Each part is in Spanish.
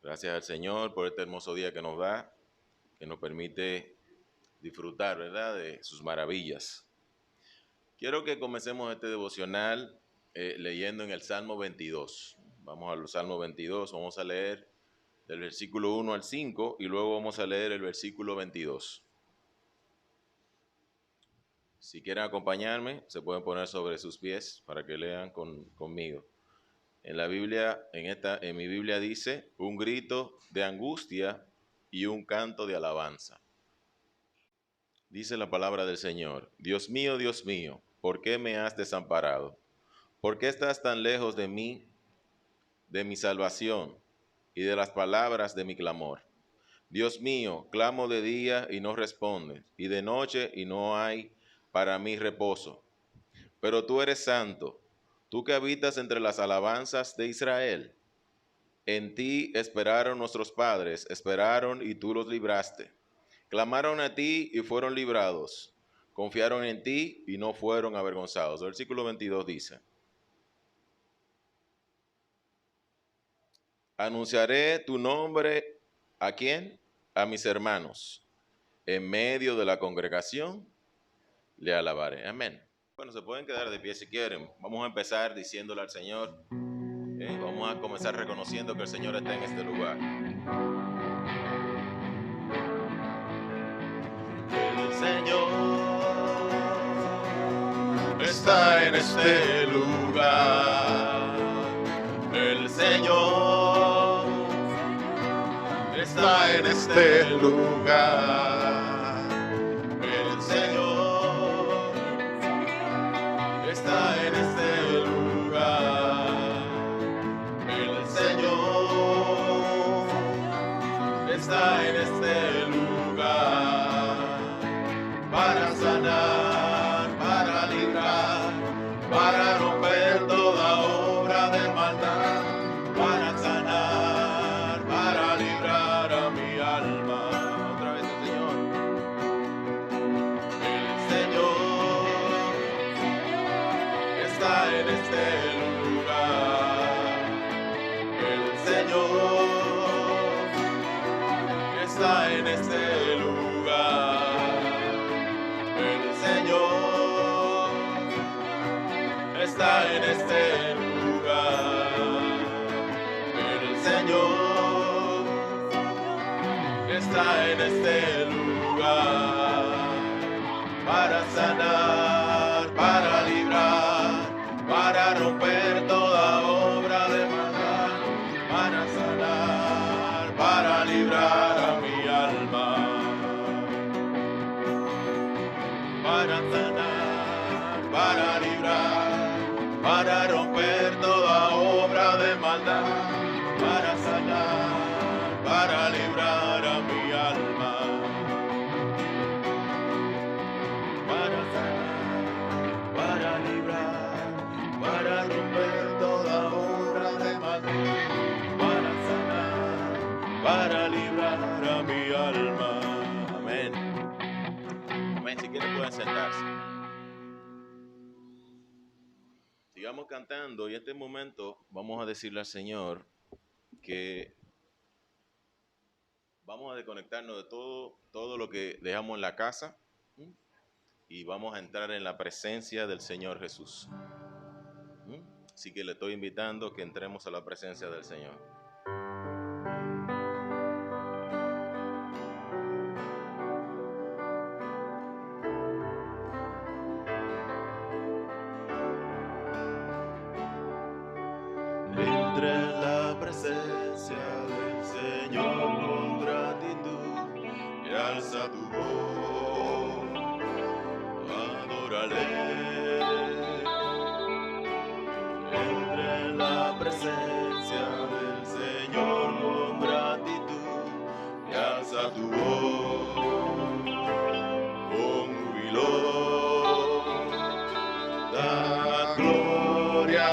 Gracias al Señor por este hermoso día que nos da, que nos permite disfrutar, ¿verdad?, de sus maravillas. Quiero que comencemos este devocional leyendo en el Salmo 22. Vamos al Salmo 22, vamos a leer del versículo 1 al 5 y luego vamos a leer el versículo 22. Si quieren acompañarme, se pueden poner sobre sus pies para que lean conmigo. En la Biblia, en mi Biblia dice, un grito de angustia y un canto de alabanza. Dice la palabra del Señor, Dios mío, ¿por qué me has desamparado? ¿Por qué estás tan lejos de mí, de mi salvación y de las palabras de mi clamor? Dios mío, clamo de día y no respondes, y de noche y no hay para mí reposo. Pero tú eres santo, tú que habitas entre las alabanzas de Israel. En ti esperaron nuestros padres, esperaron y tú los libraste. Clamaron a ti y fueron librados. Confiaron en ti y no fueron avergonzados. El versículo 22 dice, anunciaré tu nombre, ¿a quién? A mis hermanos. En medio de la congregación le alabaré. Amén. Bueno, se pueden quedar de pie si quieren. Vamos a empezar diciéndole al Señor. Vamos a comenzar reconociendo que el Señor está en este lugar. El Señor está en este lugar. El Señor está en este lugar. El Señor está en este lugar. El Señor está en este lugar para sanar, para librar, para romper toda obra de maldad, para sanar, para librar a mi alma. Otra vez el Señor. El Señor está en este lugar. El Señor está en este lugar. El Señor está en este lugar. El Señor está en este lugar para sanar, para librar, para romper toda obra de maldad, para sanar, para librar a mi alma, para sanar, para librar, para romper toda obra de maldad, para sanar, para librar a mi alma, para sanar, para librar, para romper toda obra de maldad, para sanar, para librar a mi alma. Amén. Amén. Si quieren pueden sentarse. Sigamos cantando y en este momento vamos a decirle al Señor que vamos a desconectarnos de todo lo que dejamos en la casa y vamos a entrar en la presencia del Señor Jesús. Así que le estoy invitando que entremos a la presencia del Señor. Entre en la presencia del Señor con gratitud y alza tu voz, adórale. Entre en la presencia del Señor con gratitud y alza tu voz con júbilo. Da gloria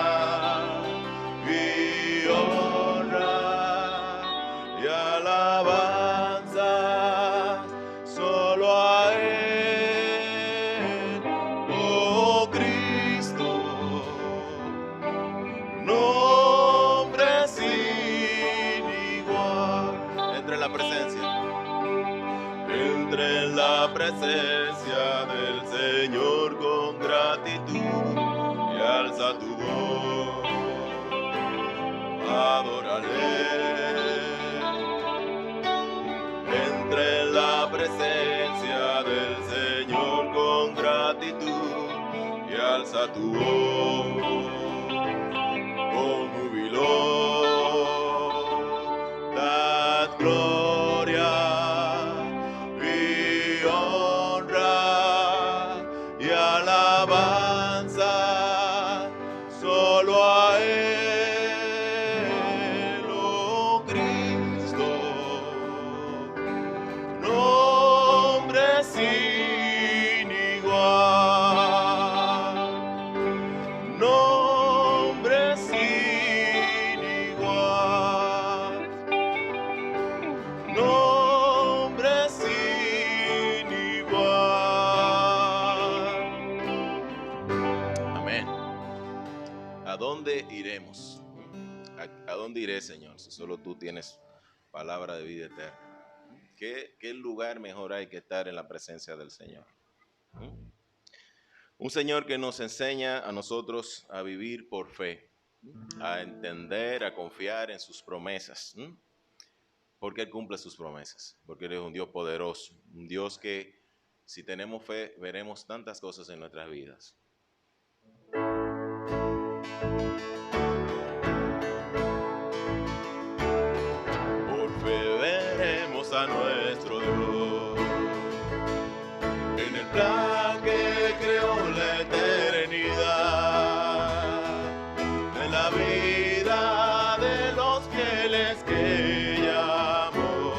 y honra y alabanza solo a Él, oh Cristo, nombre sin presencia del Señor con gratitud y alza tu voz, adórale. Entre en la presencia del Señor con gratitud y alza tu voz con júbilo. Dad gloria y honra y alabanza solo a Él, oh Cristo. Nombre sin igual, nombre sin igual, nombre sin igual. Amén. ¿A dónde iremos? ¿A dónde iré, Señor, si solo tú tienes palabra de vida eterna? ¿Qué lugar mejor hay que estar en la presencia del Señor? Un Señor que nos enseña a nosotros a vivir por fe, a entender, a confiar en sus promesas. Porque Él cumple sus promesas, porque Él es un Dios poderoso, un Dios que si tenemos fe veremos tantas cosas en nuestras vidas. A nuestro Dios en el plan que creó la eternidad, en la vida de los fieles que llamó,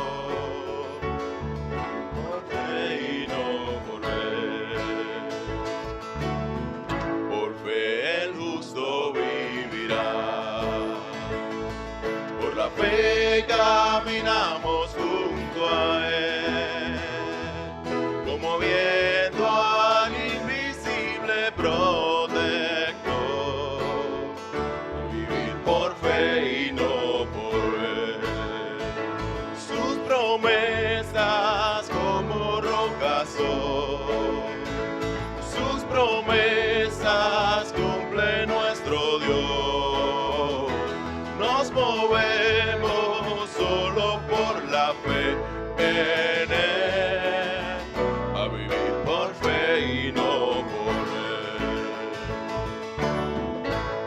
por fe y no por ver. Por fe el justo vivirá, por la fe caminamos a Él, como viendo al invisible protector, vivir por fe y no por ver. Sus promesas como rocas son, sus promesas cumple nuestro Dios. Nos movemos solo por la fe en Él, a vivir por fe y no por ver.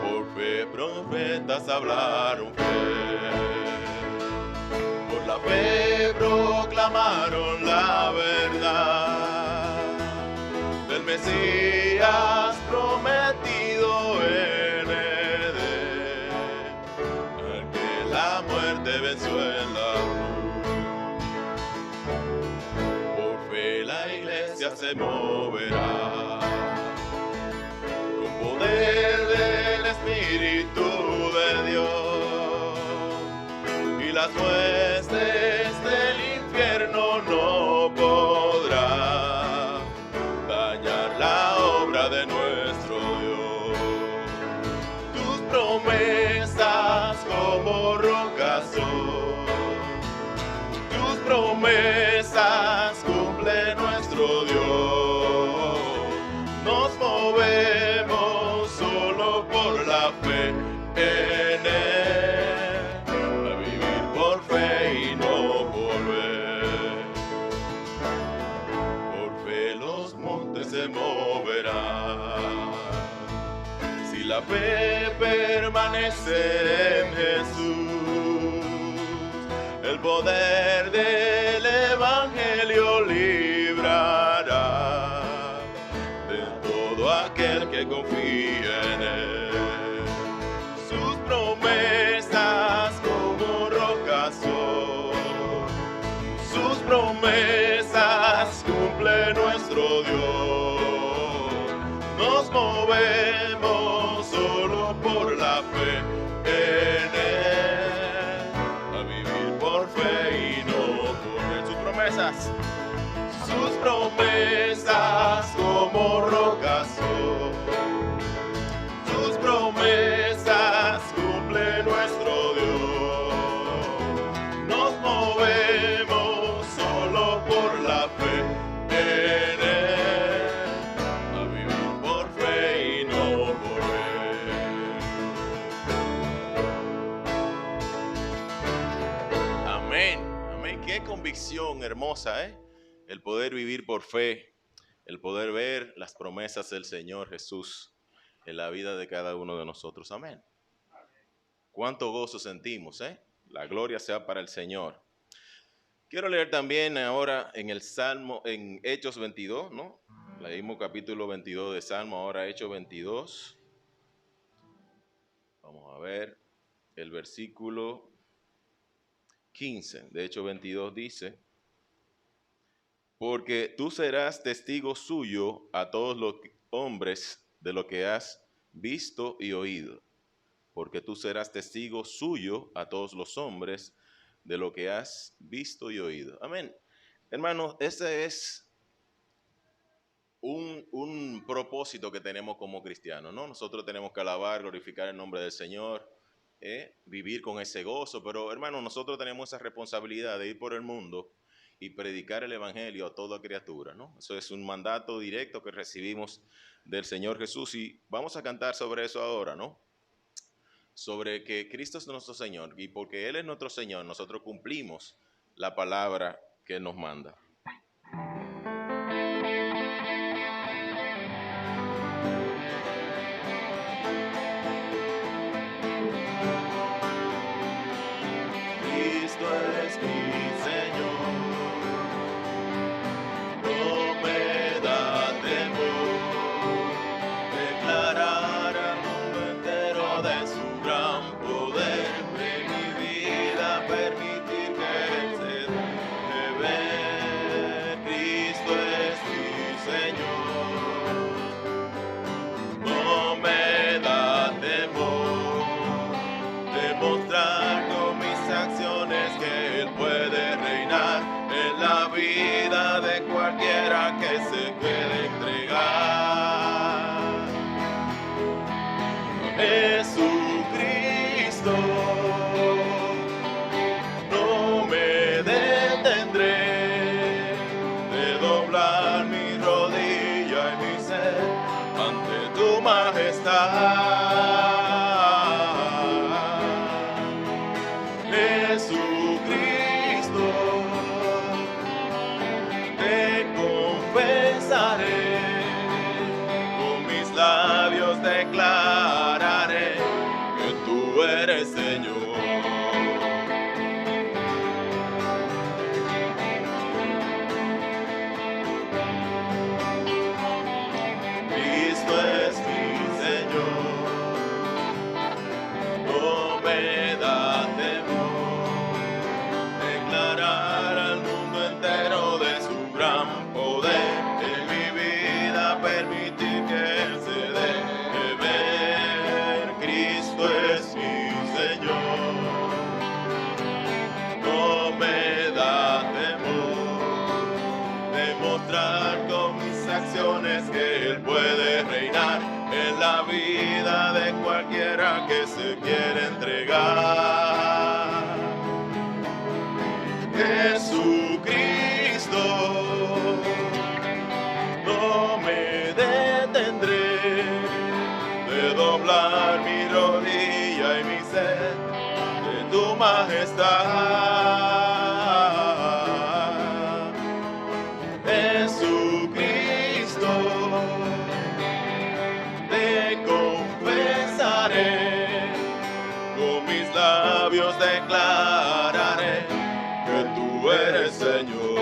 Por fe profetas hablaron fe, por la fe proclamaron la verdad del Mesías prometido en Edén, al que la muerte venció en la se moverá con poder del Espíritu de Dios, y las huestes del infierno no podrán dañar la obra de nuestro Dios. Tus promesas como rocas son, tus promesas cumple nuestro Dios. Nos movemos solo por la fe en Él, a vivir por fe y no por ver. Por fe los montes se moverán, si la fe permanece en Jesús. El poder del Evangelio librará de todo aquel que confía en Él. Sus promesas como rocas son, sus promesas cumple nuestro Dios. Nos movemos solo por la fe en Él, a vivir por fe y no por ver. Sus promesas como rocas son, sus promesas cumple nuestro Dios. Nos movemos solo por la fe qué convicción hermosa, el poder vivir por fe, el poder ver las promesas del Señor Jesús en la vida de cada uno de nosotros. Amén. Cuánto gozo sentimos, La gloria sea para el Señor. Quiero leer también ahora en el Salmo, en Hechos 22, ¿no? Leímos capítulo 22 de Salmo, ahora Hechos 22. Vamos a ver el versículo 15 de Hechos 22 dice: porque tú serás testigo suyo a todos los hombres de lo que has visto y oído. Porque tú serás testigo suyo a todos los hombres de lo que has visto y oído. Amén. Hermanos, ese es un propósito que tenemos como cristianos, ¿no? Nosotros tenemos que alabar, glorificar el nombre del Señor, vivir con ese gozo. Pero, hermanos, nosotros tenemos esa responsabilidad de ir por el mundo y predicar el evangelio a toda criatura, ¿no? Eso es un mandato directo que recibimos del Señor Jesús y vamos a cantar sobre eso ahora, ¿no? Sobre que Cristo es nuestro Señor y porque Él es nuestro Señor, nosotros cumplimos la palabra que Él nos manda. Cristo es mi Señor. Vida de cualquiera que se quiera entregar. Jesucristo, no me detendré de doblar mi rodilla y mi ser ante tu majestad. Declararé que tú eres Señor. Cristo es mi Señor, no me da temor declarar al mundo entero de su gran poder en mi vida, permitir que Él se dé. Con mis acciones que Él puede reinar en la vida de cualquiera que se quiera entregar. Jesucristo, no me detendré de doblar mi rodilla y mi ser de tu majestad. Jesucristo, te confesaré, con mis labios declararé que tú eres Señor.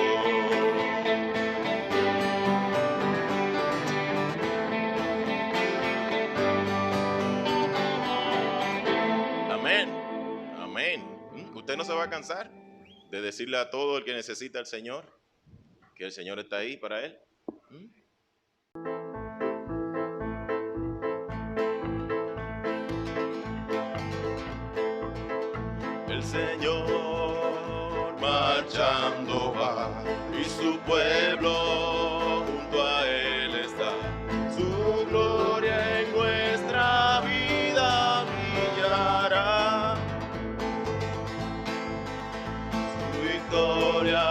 Amén, amén. ¿Usted no se va a cansar de decirle a todo el que necesita al Señor que el Señor está ahí para él? El Señor marchando va y su pueblo junto a Él está. Su gloria en nuestra vida brillará. Su victoria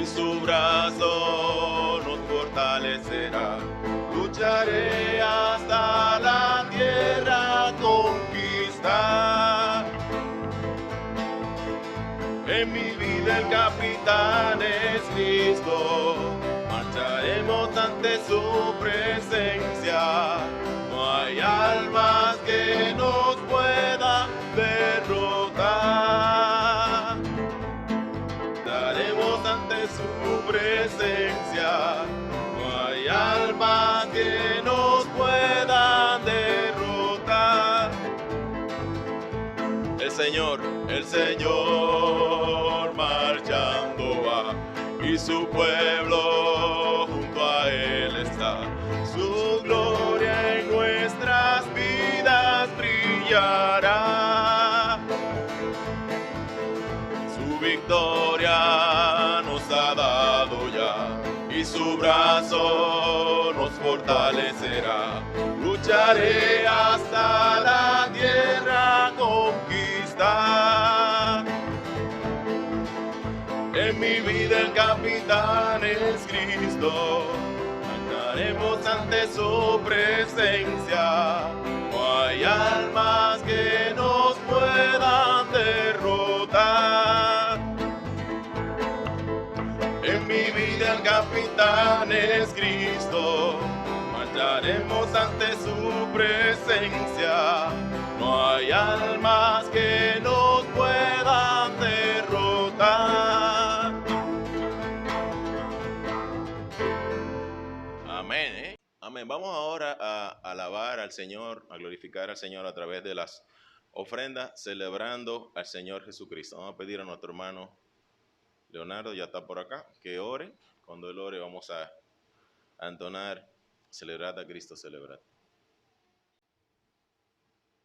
su brazo nos fortalecerá. Lucharé hasta la tierra conquistar. el capitán es Cristo, marcharemos ante su presencia. No hay almas que nos puedan derrotar. Estaremos ante su presencia. No hay almas que nos puedan derrotar. El Señor marchando va, y su pueblo junto a Él está. Su gloria en nuestras vidas brillará. Su victoria nos ha dado ya, y su brazo nos fortalecerá. Lucharé hasta la tierra conquistar. En mi vida el capitán es Cristo, andaremos ante su presencia. No hay almas que nos puedan derrotar. En mi vida el capitán es Cristo, marcharemos ante su presencia. No hay almas que nos puedan derrotar. Amén. Amén. Vamos ahora a alabar al Señor, a glorificar al Señor a través de las ofrendas, celebrando al Señor Jesucristo. Vamos a pedir a nuestro hermano Leonardo, ya está por acá, que ore. Cuando él ore vamos a entonar: celebrad a Cristo, celebrad.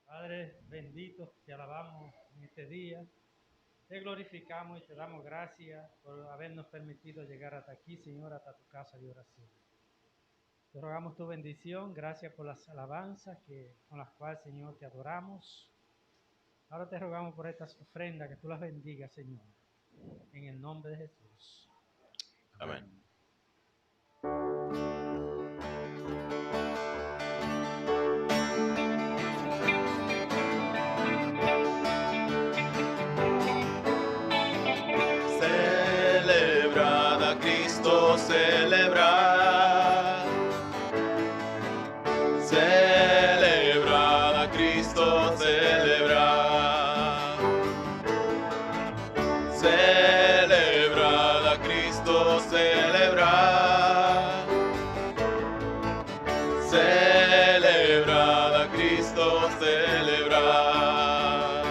Padre bendito, te alabamos en este día, te glorificamos y te damos gracias por habernos permitido llegar hasta aquí, Señor, hasta tu casa de oración. Te rogamos tu bendición, gracias por las alabanzas con las cuales, Señor, te adoramos. Ahora te rogamos por estas ofrendas, que tú las bendigas, Señor, en el nombre de Jesús. Amén. Celebrad a Cristo, celebrad. Celebrad a Cristo, celebrad. Celebrad a Cristo, celebrad. Celebrad a Cristo, celebrad.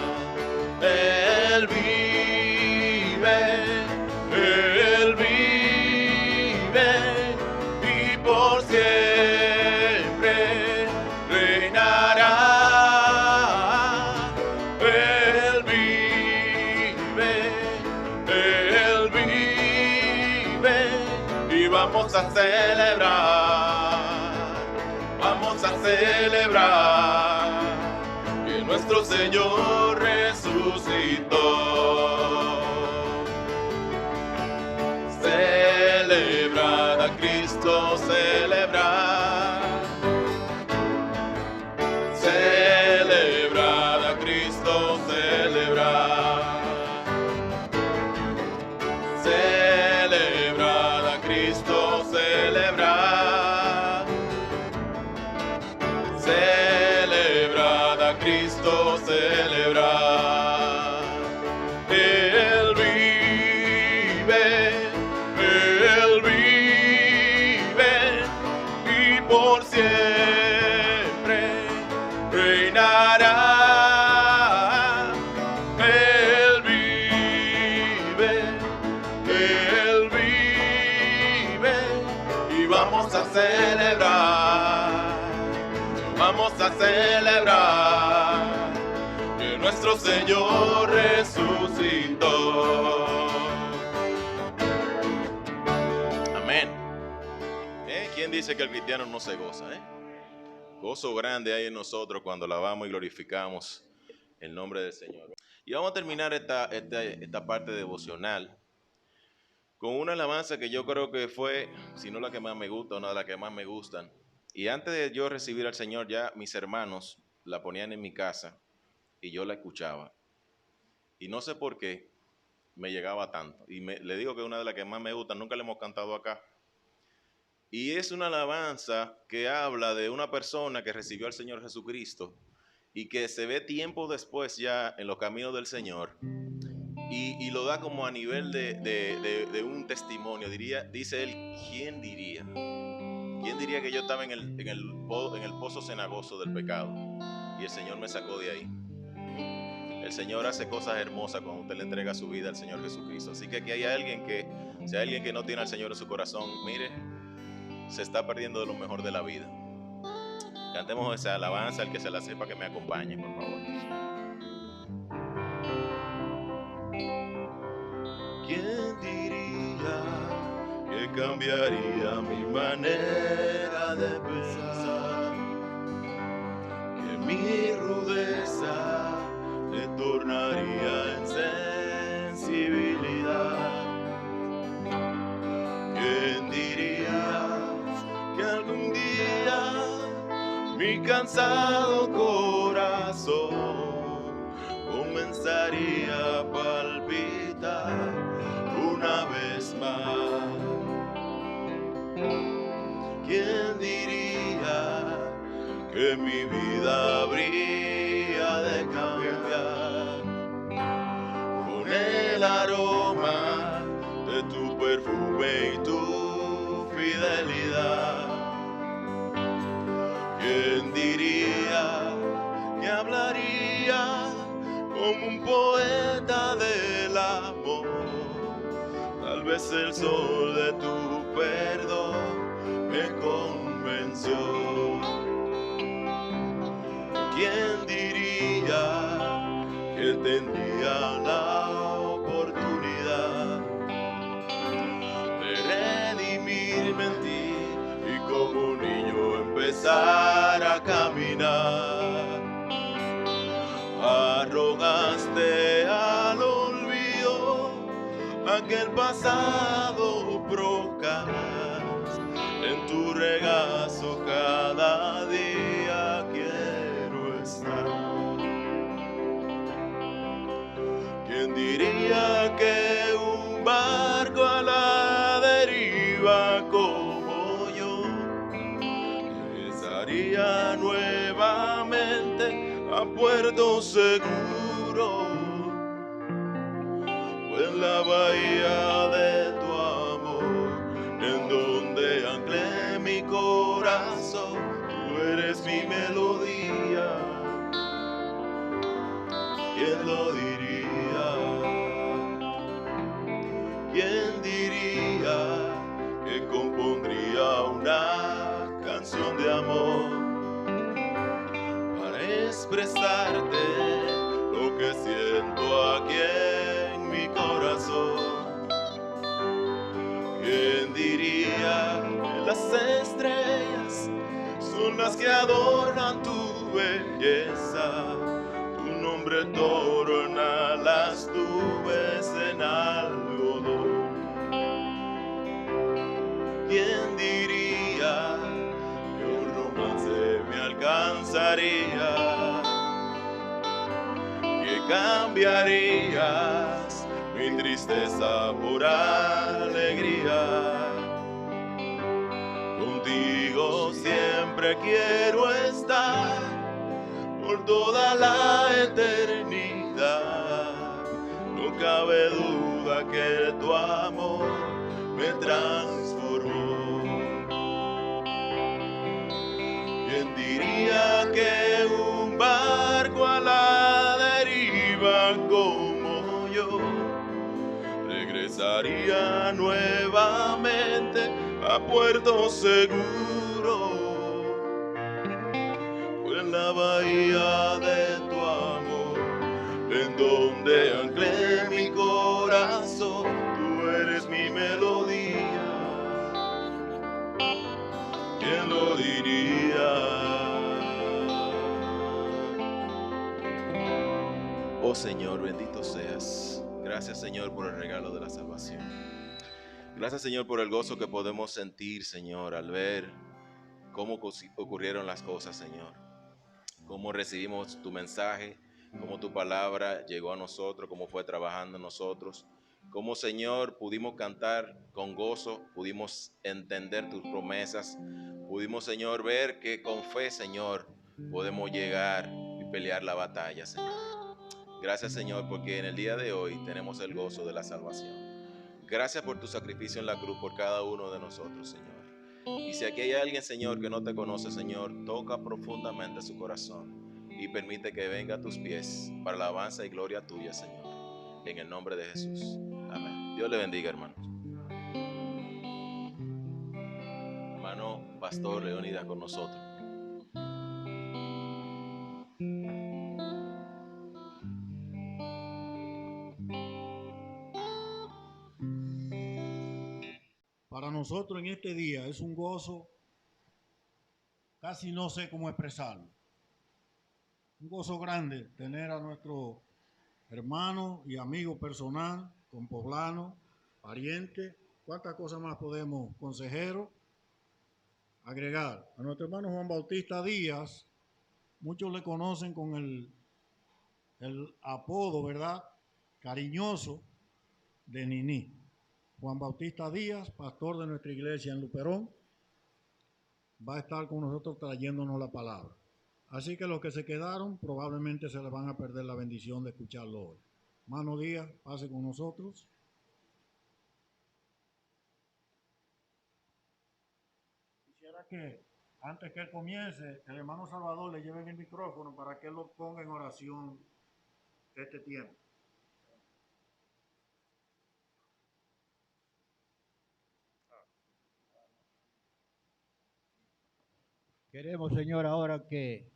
Él vive, Él vive, y por siempre reinará. Él vive, Él vive, y vamos a celebrar que nuestro Señor resucitó. Celebrad a Cristo, celebrad. Celebrad a Cristo, celebrad. Celebrad a Cristo, celebrad. Celebrad a Cristo, celebrad. Él vive, Él vive, y por siempre reinará. Él vive, Él vive, y vamos a celebrar. Vamos a celebrar que nuestro Señor resucitó. Amén. ¿Quién dice que el cristiano no se goza? Gozo grande hay en nosotros cuando alabamos y glorificamos el nombre del Señor. Y vamos a terminar esta parte devocional con una alabanza que yo creo que fue, si no la que más me gusta, una de las que más me gustan. Y antes de yo recibir al Señor, ya mis hermanos la ponían en mi casa y yo la escuchaba. Y no sé por qué, me llegaba tanto. Y le digo que es una de las que más me gusta, nunca le hemos cantado acá. Y es una alabanza que habla de una persona que recibió al Señor Jesucristo y que se ve tiempo después ya en los caminos del Señor y lo da como a nivel de un testimonio. Dice él, ¿quién diría? ¿Quién diría que yo estaba en el pozo cenagoso del pecado y el Señor me sacó de ahí? El Señor hace cosas hermosas cuando usted le entrega su vida al Señor Jesucristo. Así que aquí hay alguien si hay alguien que no tiene al Señor en su corazón, mire, se está perdiendo de lo mejor de la vida. Cantemos esa alabanza, el que se la sepa que me acompañe, por favor. ¿Quién diría que cambiaría mi manera de pensar? Que mi rudeza se tornaría en sensibilidad. ¿Quién diría que algún día mi cansado corazón comenzaría a palpitar una vez más? ¿Quién diría que mi vida habría de cambiar con el aroma de tu perfume y tu fidelidad? ¿Quién diría que hablaría como un poeta del amor? Tal vez el sol de tu perdón me convenció. ¿Quién diría que tendría la oportunidad de redimirme en ti y como un niño empezar a caminar? Arrogaste al olvido aquel pasado procas, en tu regazo cada día quiero estar. ¿Quién diría que un barco a la deriva como yo regresaría nuevamente a puerto seguro? En la bahía de tu amor, en donde anclé mi corazón, tú eres mi melodía. ¿Quién lo diría? ¿Quién diría que compondría una canción de amor para expresarte lo que siento aquí en mi corazón? ¿Quién diría que las estrellas son las que adornan tu belleza? Tu nombre torna las nubes en algodón. ¿Quién diría que un romance me alcanzaría? Que cambiarías mi tristeza por alegría. Contigo siempre quiero estar por toda la eternidad. No cabe duda que tu amor me transformó. ¿Quién diría que un barco a la deriva como yo regresaría nuevamente a puerto seguro? Fue en la bahía de tu amor, en donde anclé mi corazón, tú eres mi melodía. ¿Quién lo diría? Oh Señor, bendito seas. Gracias, Señor, por el regalo de la salvación. Gracias, Señor, por el gozo que podemos sentir, Señor, al ver cómo ocurrieron las cosas, Señor. Cómo recibimos tu mensaje, cómo tu palabra llegó a nosotros, cómo fue trabajando en nosotros, Cómo, Señor, pudimos cantar con gozo, pudimos entender tus promesas, pudimos, Señor, ver que con fe, Señor, podemos llegar y pelear la batalla, Señor. Gracias, Señor, porque en el día de hoy tenemos el gozo de la salvación. Gracias por tu sacrificio en la cruz por cada uno de nosotros, Señor. Y si aquí hay alguien, Señor, que no te conoce, Señor, toca profundamente su corazón y permite que venga a tus pies para la alabanza y gloria tuya, Señor. En el nombre de Jesús. Amén. Dios le bendiga, hermanos. Hermano Pastor Leónidas con nosotros. Para nosotros en este día es un gozo, casi no sé cómo expresarlo. Un gozo grande tener a nuestro hermano y amigo personal, compoblano, pariente, cuántas cosas más podemos, consejero, agregar. A nuestro hermano Juan Bautista Díaz, muchos le conocen con el apodo, ¿verdad?, cariñoso de Niní. Juan Bautista Díaz, pastor de nuestra iglesia en Luperón, va a estar con nosotros trayéndonos la palabra. Así que los que se quedaron probablemente se les van a perder la bendición de escucharlo hoy. Hermano Díaz, pase con nosotros. Quisiera que antes que él comience, el hermano Salvador le lleve el micrófono para que él lo ponga en oración este tiempo. Queremos, Señor, ahora que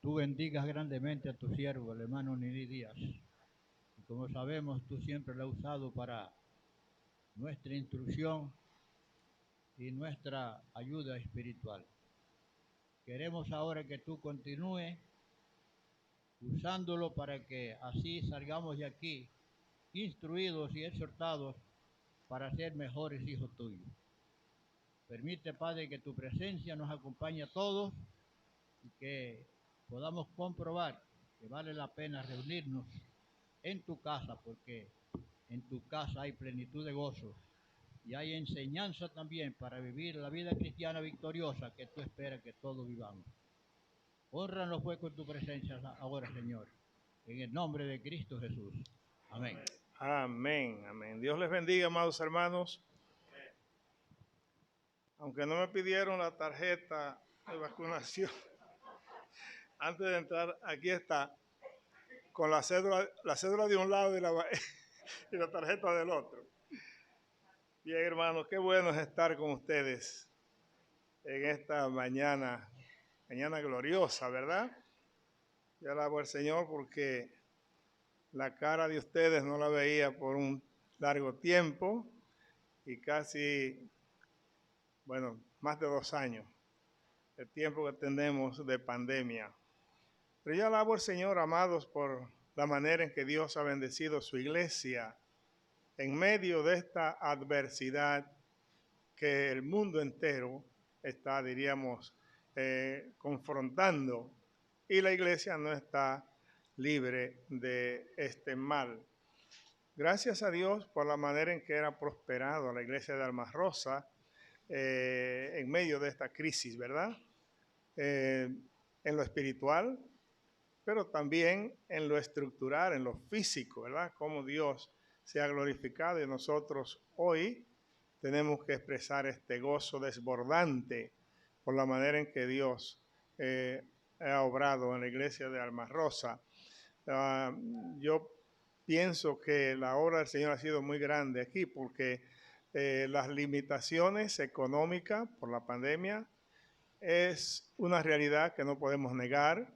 tú bendigas grandemente a tu siervo, el hermano Niní Díaz. Y como sabemos, tú siempre lo has usado para nuestra instrucción y nuestra ayuda espiritual. Queremos ahora que tú continúes usándolo para que así salgamos de aquí instruidos y exhortados para ser mejores hijos tuyos. Permite, Padre, que tu presencia nos acompañe a todos y que podamos comprobar que vale la pena reunirnos en tu casa, porque en tu casa hay plenitud de gozo y hay enseñanza también para vivir la vida cristiana victoriosa que tú esperas que todos vivamos. Hónranos pues con tu presencia ahora, Señor, en el nombre de Cristo Jesús. Amén. Amén, amén. Dios les bendiga, amados hermanos. Aunque no me pidieron la tarjeta de vacunación, antes de entrar, aquí está, con la cédula de un lado y la tarjeta del otro. Bien, hermanos, qué bueno es estar con ustedes en esta mañana gloriosa, ¿verdad? Yo alabo al Señor porque la cara de ustedes no la veía por un largo tiempo y casi, bueno, más de 2 años, el tiempo que tenemos de pandemia. Pero yo alabo al Señor, amados, por la manera en que Dios ha bendecido su iglesia en medio de esta adversidad que el mundo entero está, diríamos, confrontando, y la iglesia no está libre de este mal. Gracias a Dios por la manera en que ha prosperado la iglesia de Alma Rosa en medio de esta crisis, ¿verdad? En lo espiritual, pero también en lo estructural, en lo físico, ¿verdad? Cómo Dios se ha glorificado y nosotros hoy tenemos que expresar este gozo desbordante por la manera en que Dios ha obrado en la iglesia de Alma Rosa. Yo pienso que la obra del Señor ha sido muy grande aquí porque las limitaciones económicas por la pandemia es una realidad que no podemos negar,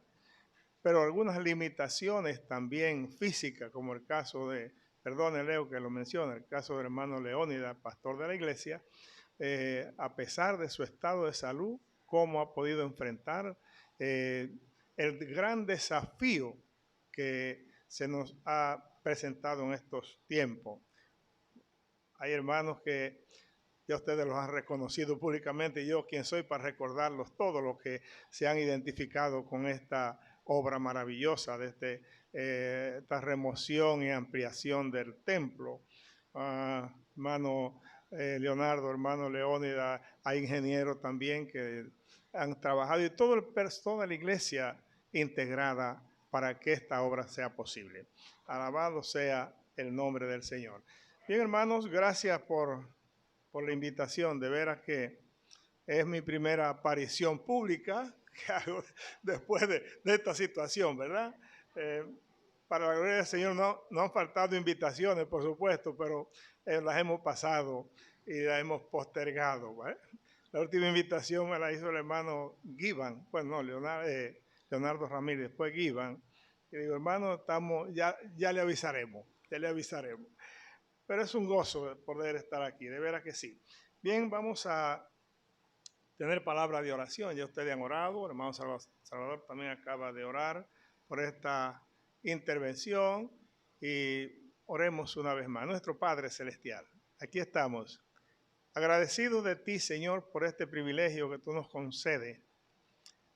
pero algunas limitaciones también físicas, como el caso de, perdone Leo que lo menciona, el caso del hermano Leónidas, pastor de la iglesia, a pesar de su estado de salud, cómo ha podido enfrentar el gran desafío que se nos ha presentado en estos tiempos. Hay hermanos que ya ustedes los han reconocido públicamente, y yo quien soy para recordarlos, todos los que se han identificado con esta obra maravillosa de esta remoción y ampliación del templo. Hermano Leonardo, hermano Leónida, hay ingenieros también que han trabajado y toda la iglesia integrada para que esta obra sea posible. Alabado sea el nombre del Señor. Bien, hermanos, gracias por la invitación. De veras que es mi primera aparición pública que hago después de esta situación, ¿verdad? Para la gloria del Señor no han faltado invitaciones, por supuesto, pero las hemos pasado y las hemos postergado, ¿vale? La última invitación me la hizo el hermano Givan, pues no, Leonardo Ramírez, después Givan. Y digo, hermano, ya le avisaremos, Pero es un gozo poder estar aquí, de veras que sí. Bien, vamos a tener palabra de oración. Ya ustedes han orado, el hermano Salvador también acaba de orar por esta intervención y oremos una vez más. Nuestro Padre Celestial, aquí estamos, agradecidos de ti, Señor, por este privilegio que tú nos concedes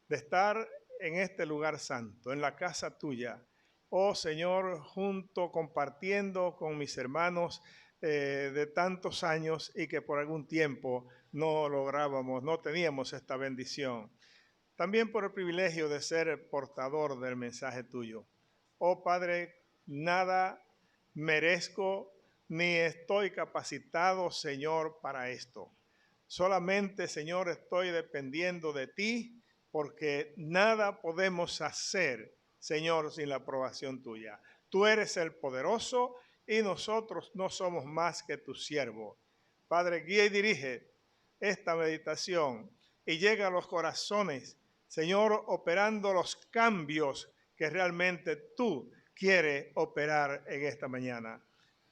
de estar en este lugar santo, en la casa tuya. Oh Señor, junto compartiendo con mis hermanos de tantos años y que por algún tiempo no lográbamos, no teníamos esta bendición. También por el privilegio de ser portador del mensaje tuyo. Oh Padre, nada merezco ni estoy capacitado, Señor, para esto. Solamente, Señor, estoy dependiendo de ti porque nada podemos hacer, Señor, sin la aprobación tuya. Tú eres el poderoso y nosotros no somos más que tu siervo. Padre, guía y dirige esta meditación y llega a los corazones, Señor, operando los cambios que realmente tú quieres operar en esta mañana.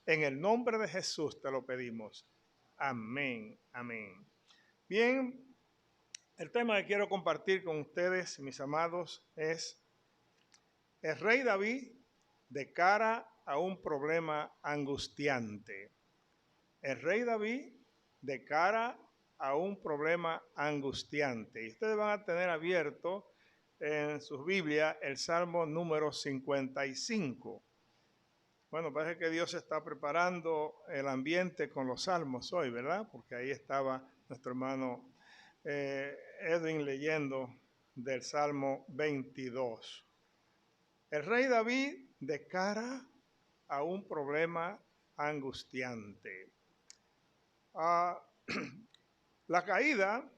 En el nombre de Jesús te lo pedimos. Amén, amén. Bien, el tema que quiero compartir con ustedes, mis amados, es el rey David de cara a un problema angustiante. El rey David de cara a un problema angustiante. Y ustedes van a tener abierto en sus Biblias el Salmo número 55. Bueno, parece que Dios está preparando el ambiente con los salmos hoy, ¿verdad? Porque ahí estaba nuestro hermano Edwin leyendo del Salmo 22. El rey David de cara a un problema angustiante. La caída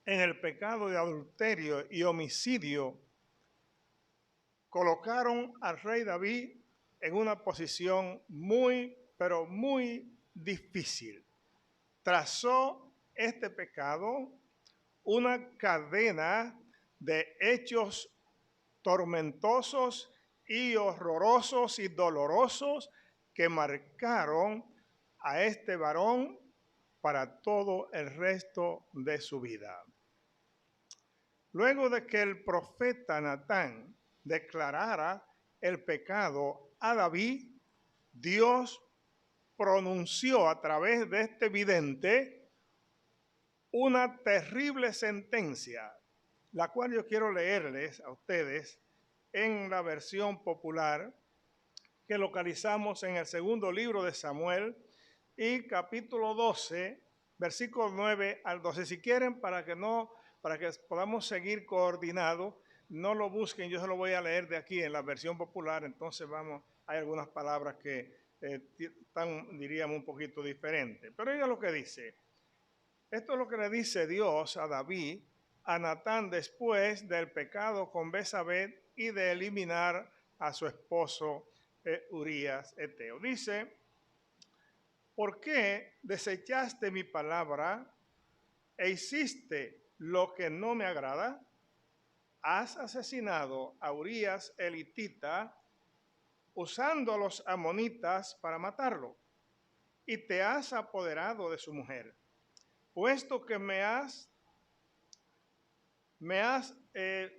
en el pecado de adulterio y homicidio colocaron al rey David en una posición muy, pero muy difícil. Trazó este pecado una cadena de hechos tormentosos y horrorosos y dolorosos que marcaron a este varón para todo el resto de su vida. Luego de que el profeta Natán declarara el pecado a David, Dios pronunció a través de este vidente una terrible sentencia, la cual yo quiero leerles a ustedes en la versión popular que localizamos en el segundo libro de Samuel y capítulo 12, versículos 9 al 12. Si quieren, para que podamos seguir coordinados, no lo busquen, yo se lo voy a leer de aquí en la versión popular, entonces hay algunas palabras que están, diríamos, un poquito diferentes. Pero oiga lo que dice. Esto es lo que le dice Dios a David, a Natán después del pecado con Betsabé y de eliminar a su esposo Urías Eteo. Dice, ¿por qué desechaste mi palabra e hiciste lo que no me agrada? Has asesinado a Urías el hitita usando a los amonitas para matarlo y te has apoderado de su mujer. Puesto que me has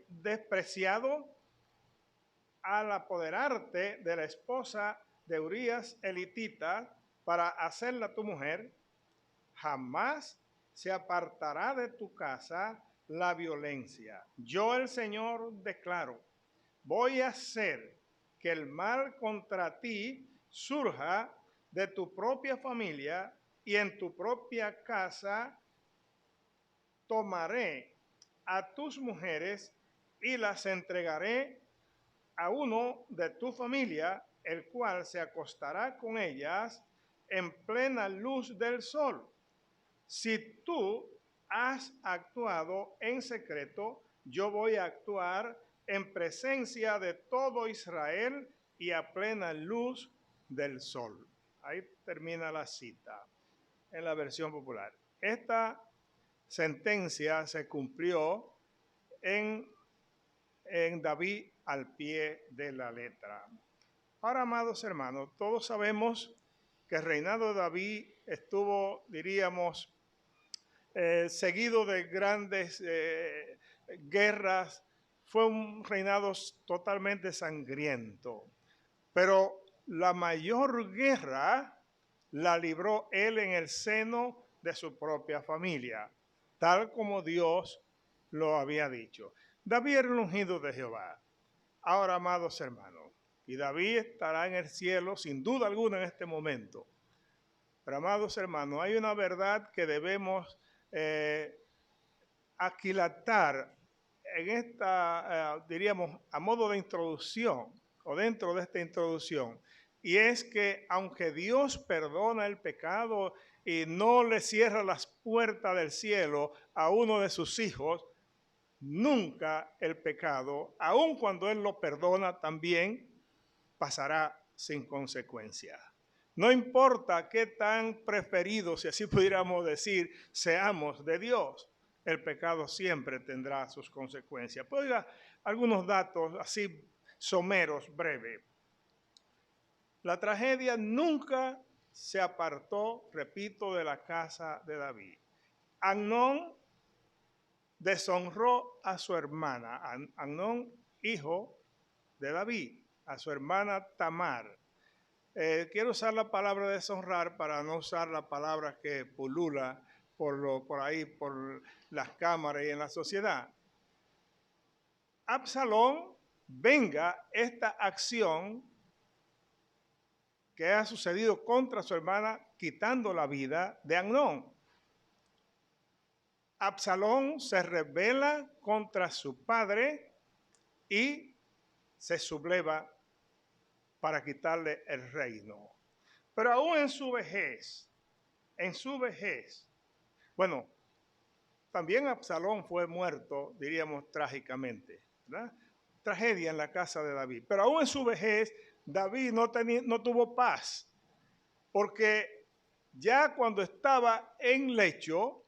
despreciado al apoderarte de la esposa de Urías el hitita para hacerla tu mujer, jamás se apartará de tu casa la violencia. Yo el Señor declaro, voy a hacer que el mal contra ti surja de tu propia familia y en tu propia casa tomaré a tus mujeres y las entregaré a uno de tu familia, el cual se acostará con ellas en plena luz del sol. Si tú has actuado en secreto, yo voy a actuar en presencia de todo Israel y a plena luz del sol. Ahí termina la cita en la versión popular. Esta sentencia se cumplió en David al pie de la letra. Ahora, amados hermanos, todos sabemos que el reinado de David estuvo, diríamos, seguido de grandes guerras. Fue un reinado totalmente sangriento. Pero la mayor guerra la libró él en el seno de su propia familia, tal como Dios lo había dicho. David era el ungido de Jehová. Ahora, amados hermanos, y David estará en el cielo sin duda alguna en este momento. Pero, amados hermanos, hay una verdad que debemos aquilatar en esta, diríamos, a modo de introducción o dentro de esta introducción. Y es que aunque Dios perdona el pecado y no le cierra las puertas del cielo a uno de sus hijos, nunca el pecado, aun cuando Él lo perdona, también pasará sin consecuencia. No importa qué tan preferidos, si así pudiéramos decir, seamos de Dios, el pecado siempre tendrá sus consecuencias. Pues oiga, algunos datos así someros, breves. La tragedia nunca se apartó, repito, de la casa de David. Amnón deshonró a su hermana, Amnón, hijo de David, a su hermana Tamar. Quiero usar la palabra deshonrar para no usar la palabra que pulula por ahí, por las cámaras y en la sociedad. Absalón venga esta acción que ha sucedido contra su hermana, quitando la vida de Amnón. Absalón se rebela contra su padre y se subleva para quitarle el reino. Pero aún en su vejez, bueno, también Absalón fue muerto, diríamos trágicamente, ¿verdad? Tragedia en la casa de David. Pero aún en su vejez, David no tuvo paz, porque ya cuando estaba en lecho,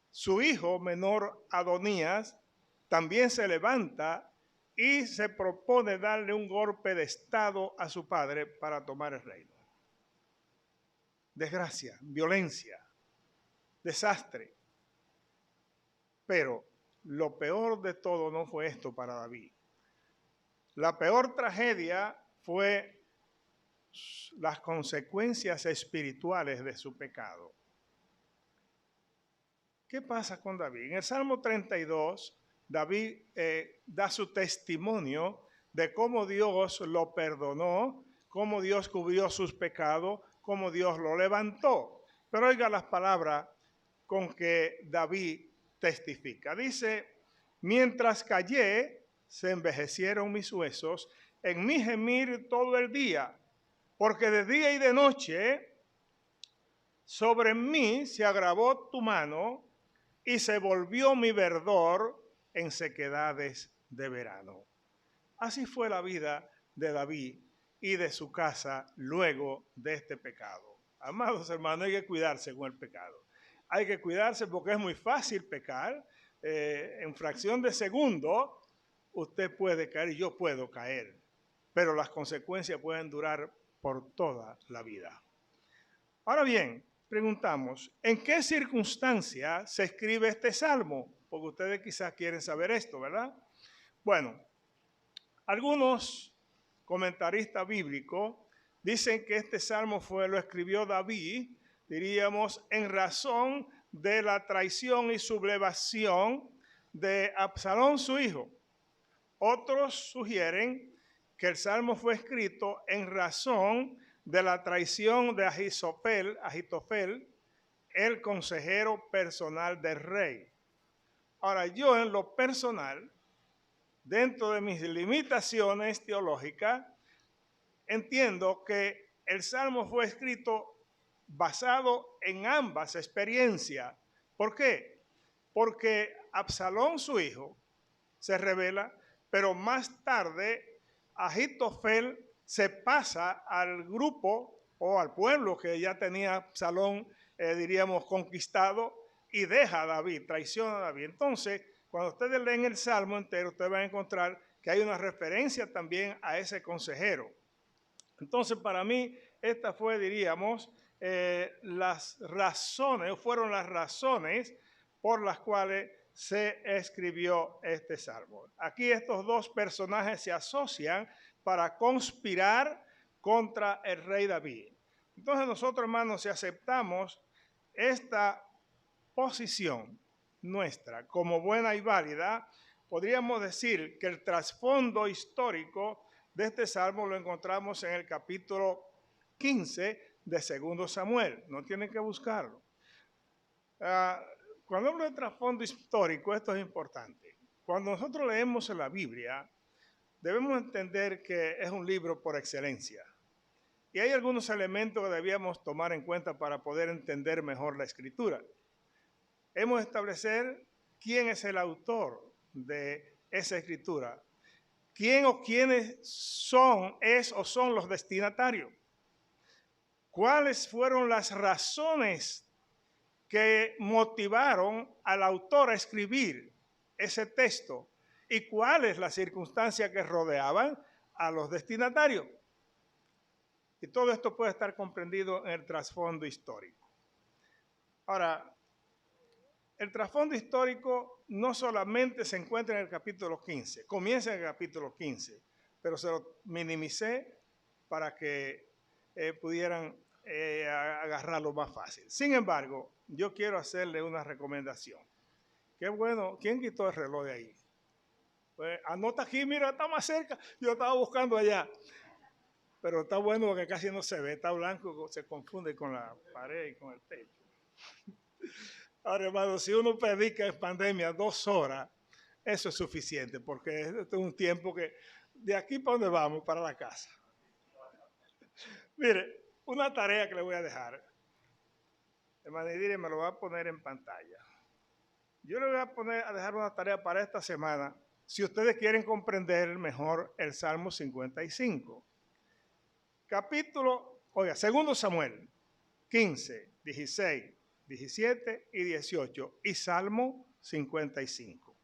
su hijo menor Adonías también se levanta y se propone darle un golpe de estado a su padre para tomar el reino. Desgracia, violencia, desastre. Pero lo peor de todo no fue esto para David. La peor tragedia fue las consecuencias espirituales de su pecado. ¿Qué pasa con David? En el Salmo 32, David da su testimonio de cómo Dios lo perdonó, cómo Dios cubrió sus pecados, cómo Dios lo levantó. Pero oiga las palabras con que David testifica. Dice, mientras callé, se envejecieron mis huesos, en mi gemir todo el día, porque de día y de noche sobre mí se agravó tu mano y se volvió mi verdor en sequedades de verano. Así fue la vida de David y de su casa luego de este pecado. Amados hermanos, hay que cuidarse con el pecado. Hay que cuidarse porque es muy fácil pecar. En fracción de segundo usted puede caer y yo puedo caer, pero las consecuencias pueden durar por toda la vida. Ahora bien, preguntamos, ¿en qué circunstancia se escribe este salmo? Porque ustedes quizás quieren saber esto, ¿verdad? Bueno, algunos comentaristas bíblicos dicen que este salmo lo escribió David, diríamos, en razón de la traición y sublevación de Absalón, su hijo. Otros sugieren que el Salmo fue escrito en razón de la traición de Ahitofel, el consejero personal del rey. Ahora, yo en lo personal, dentro de mis limitaciones teológicas, entiendo que el Salmo fue escrito basado en ambas experiencias. ¿Por qué? Porque Absalón, su hijo, se rebela, pero más tarde Ahitofel se pasa al grupo o al pueblo que ya tenía Absalón, diríamos, conquistado, y deja a David, traiciona a David. Entonces, cuando ustedes leen el Salmo entero, ustedes van a encontrar que hay una referencia también a ese consejero. Entonces, para mí, esta fue, diríamos, fueron las razones por las cuales se escribió este salmo. Aquí estos dos personajes se asocian para conspirar contra el rey David. Entonces nosotros, hermanos, si aceptamos esta posición nuestra como buena y válida, podríamos decir que el trasfondo histórico de este salmo lo encontramos en el capítulo 15 de 2 Samuel. No tienen que buscarlo. Cuando hablo de trasfondo histórico, esto es importante. Cuando nosotros leemos en la Biblia, debemos entender que es un libro por excelencia. Y hay algunos elementos que debíamos tomar en cuenta para poder entender mejor la Escritura. Hemos de establecer quién es el autor de esa Escritura. ¿Quién o quiénes son los destinatarios? ¿Cuáles fueron las razones que motivaron al autor a escribir ese texto? ¿Y cuáles las circunstancias que rodeaban a los destinatarios? Y todo esto puede estar comprendido en el trasfondo histórico. Ahora, el trasfondo histórico no solamente se encuentra en el capítulo 15, comienza en el capítulo 15, pero se lo minimicé para que pudieran agarrarlo más fácil. Sin embargo, yo quiero hacerle una recomendación. Qué bueno, ¿quién quitó el reloj de ahí? Pues anota aquí, mira, está más cerca. Yo estaba buscando allá. Pero está bueno porque casi no se ve, está blanco, se confunde con la pared y con el techo. Ahora, hermano, si uno predica en pandemia 2 horas, eso es suficiente, porque este es un tiempo que de aquí para donde vamos, para la casa. Mire, una tarea que le voy a dejar. Hermano, y me lo voy a poner en pantalla. Yo le voy a dejar una tarea para esta semana, si ustedes quieren comprender mejor el Salmo 55. Capítulo, 2 Samuel, 15, 16, 17 y 18 y Salmo 55.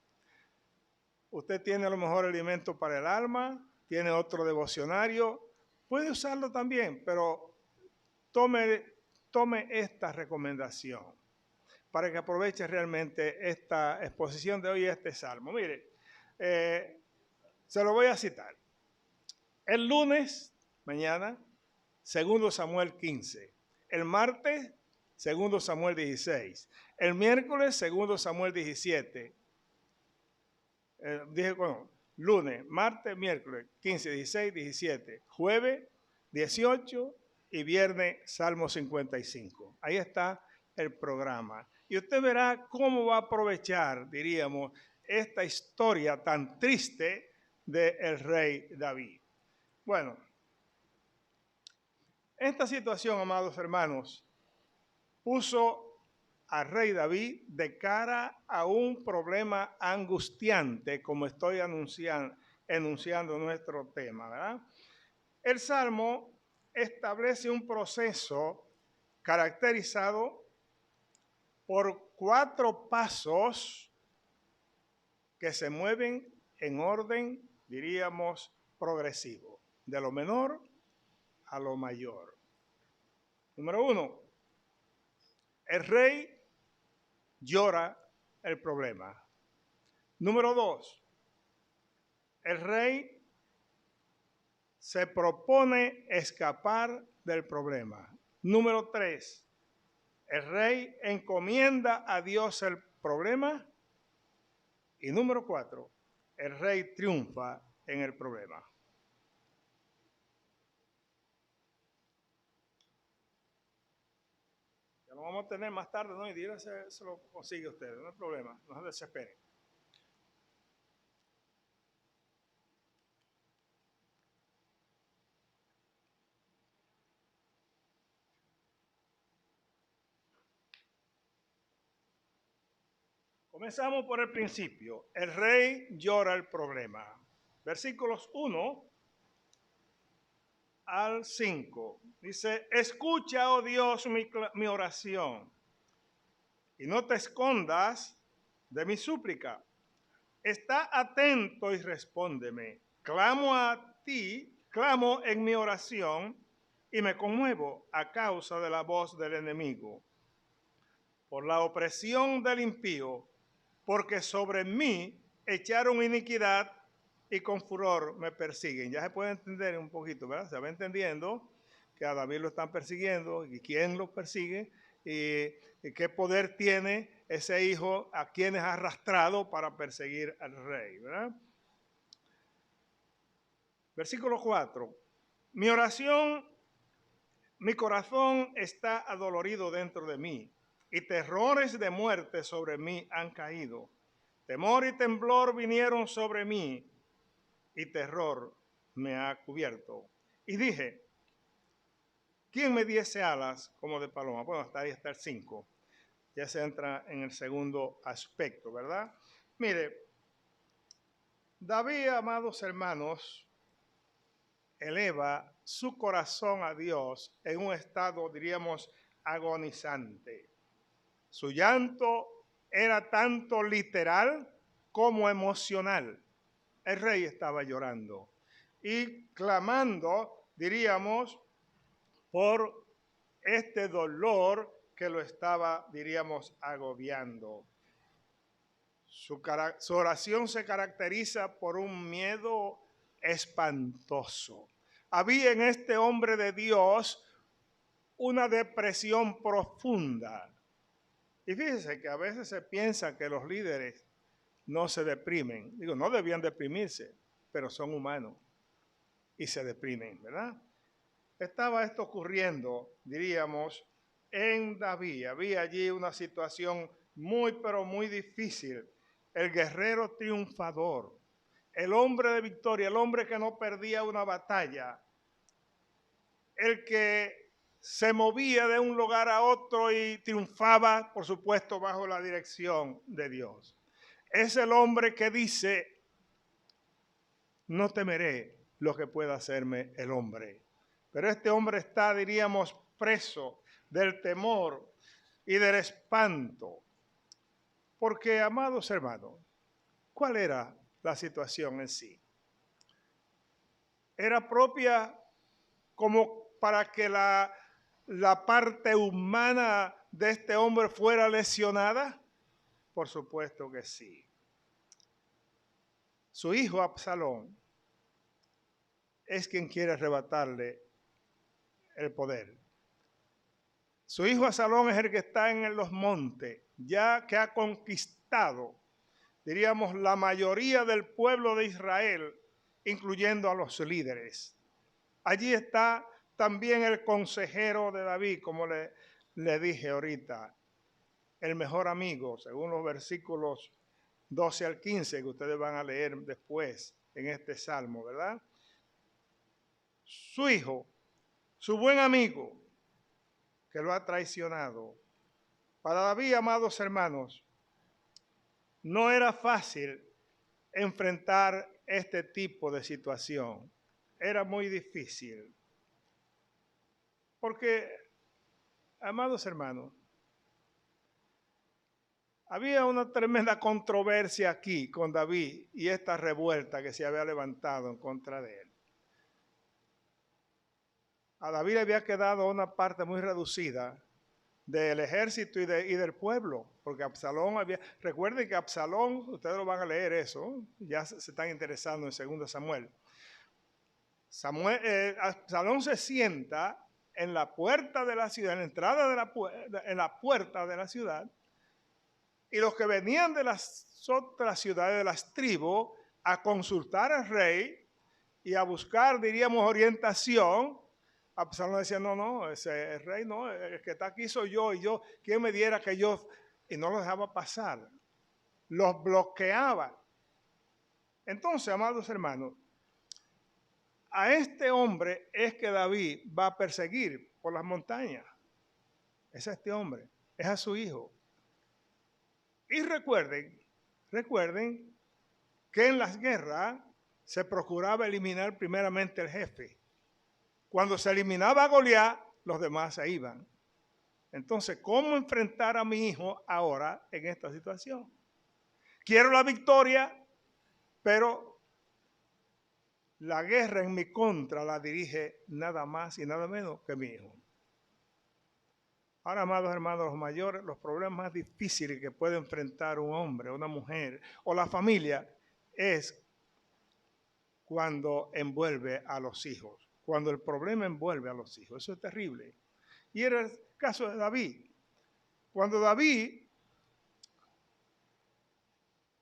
Usted tiene a lo mejor alimento para el alma, tiene otro devocionario, puede usarlo también, pero tome esta recomendación para que aproveche realmente esta exposición de hoy, este salmo. Mire, se lo voy a citar. El lunes, mañana, 2 Samuel 15. El martes, 2 Samuel 16. El miércoles, 2 Samuel 17. Lunes, martes, miércoles, 15, 16, 17. Jueves, 18 y viernes, Salmo 55. Ahí está el programa. Y usted verá cómo va a aprovechar, diríamos, esta historia tan triste del rey David. Bueno, esta situación, amados hermanos, puso al rey David de cara a un problema angustiante, como estoy enunciando nuestro tema, ¿verdad? El Salmo establece un proceso caracterizado por 4 pasos que se mueven en orden, diríamos, progresivo, de lo menor a lo mayor. Número 1, el rey llora el problema. Número 2, el rey se propone escapar del problema. Número 3, el rey encomienda a Dios el problema. Y número 4, el rey triunfa en el problema. Ya lo vamos a tener más tarde, ¿no? Y Dios se lo consigue a ustedes, no hay problema, no se desesperen. Comenzamos por el principio. El rey llora el problema. Versículos 1 al 5. Dice, escucha, oh Dios, mi oración, y no te escondas de mi súplica. Está atento y respóndeme. Clamo a ti, clamo en mi oración, y me conmuevo a causa de la voz del enemigo. Por la opresión del impío, porque sobre mí echaron iniquidad y con furor me persiguen. Ya se puede entender un poquito, ¿verdad? Se va entendiendo que a David lo están persiguiendo y quién lo persigue y qué poder tiene ese hijo a quienes ha arrastrado para perseguir al rey, ¿verdad? Versículo 4. Mi oración, mi corazón está adolorido dentro de mí y terrores de muerte sobre mí han caído. Temor y temblor vinieron sobre mí y terror me ha cubierto. Y dije, ¿quién me diese alas como de paloma? Bueno, hasta ahí está el 5. Ya se entra en el segundo aspecto, ¿verdad? Mire, David, amados hermanos, eleva su corazón a Dios en un estado, diríamos, agonizante. Su llanto era tanto literal como emocional. El rey estaba llorando y clamando, diríamos, por este dolor que lo estaba, diríamos, agobiando. Su oración se caracteriza por un miedo espantoso. Había en este hombre de Dios una depresión profunda. Y fíjese que a veces se piensa que los líderes no se deprimen. Digo, no debían deprimirse, pero son humanos y se deprimen, ¿verdad? Estaba esto ocurriendo, diríamos, en David. Había allí una situación muy, pero muy difícil. El guerrero triunfador, el hombre de victoria, el hombre que no perdía una batalla, el que se movía de un lugar a otro y triunfaba, por supuesto, bajo la dirección de Dios. Es el hombre que dice, no temeré lo que pueda hacerme el hombre. Pero este hombre está, diríamos, preso del temor y del espanto. Porque, amados hermanos, ¿cuál era la situación en sí? ¿Era propia como para que la parte humana de este hombre fuera lesionada? Por supuesto que sí. Su hijo Absalón es quien quiere arrebatarle el poder. Su hijo Absalón es el que está en los montes, ya que ha conquistado, diríamos, la mayoría del pueblo de Israel, incluyendo a los líderes. Allí está también el consejero de David, como le dije ahorita, el mejor amigo, según los versículos 12 al 15 que ustedes van a leer después en este salmo, ¿verdad? Su hijo, su buen amigo, que lo ha traicionado. Para David, amados hermanos, no era fácil enfrentar este tipo de situación. Era muy difícil. Porque, amados hermanos, había una tremenda controversia aquí con David y esta revuelta que se había levantado en contra de él. A David le había quedado una parte muy reducida del ejército y del pueblo, porque Absalón había... Recuerden que Absalón, ustedes lo van a leer eso, ya se están interesando en 2 Samuel. Absalón se sienta en la puerta de la ciudad, en la entrada en la puerta de la ciudad, y los que venían de las otras ciudades, de las tribus, a consultar al rey y a buscar, diríamos, orientación. Absalón decía, no, ese el rey no, el que está aquí soy yo, y yo, ¿quién me diera que yo? Y no los dejaba pasar, los bloqueaba. Entonces, amados hermanos, a este hombre es que David va a perseguir por las montañas. Es a este hombre, es a su hijo. Y recuerden que en las guerras se procuraba eliminar primeramente el jefe. Cuando se eliminaba a Goliat, los demás se iban. Entonces, ¿cómo enfrentar a mi hijo ahora en esta situación? Quiero la victoria, pero la guerra en mi contra la dirige nada más y nada menos que mi hijo. Ahora, amados hermanos, los mayores, los problemas más difíciles que puede enfrentar un hombre, una mujer o la familia es cuando envuelve a los hijos, cuando el problema envuelve a los hijos. Eso es terrible. Y era el caso de David. Cuando David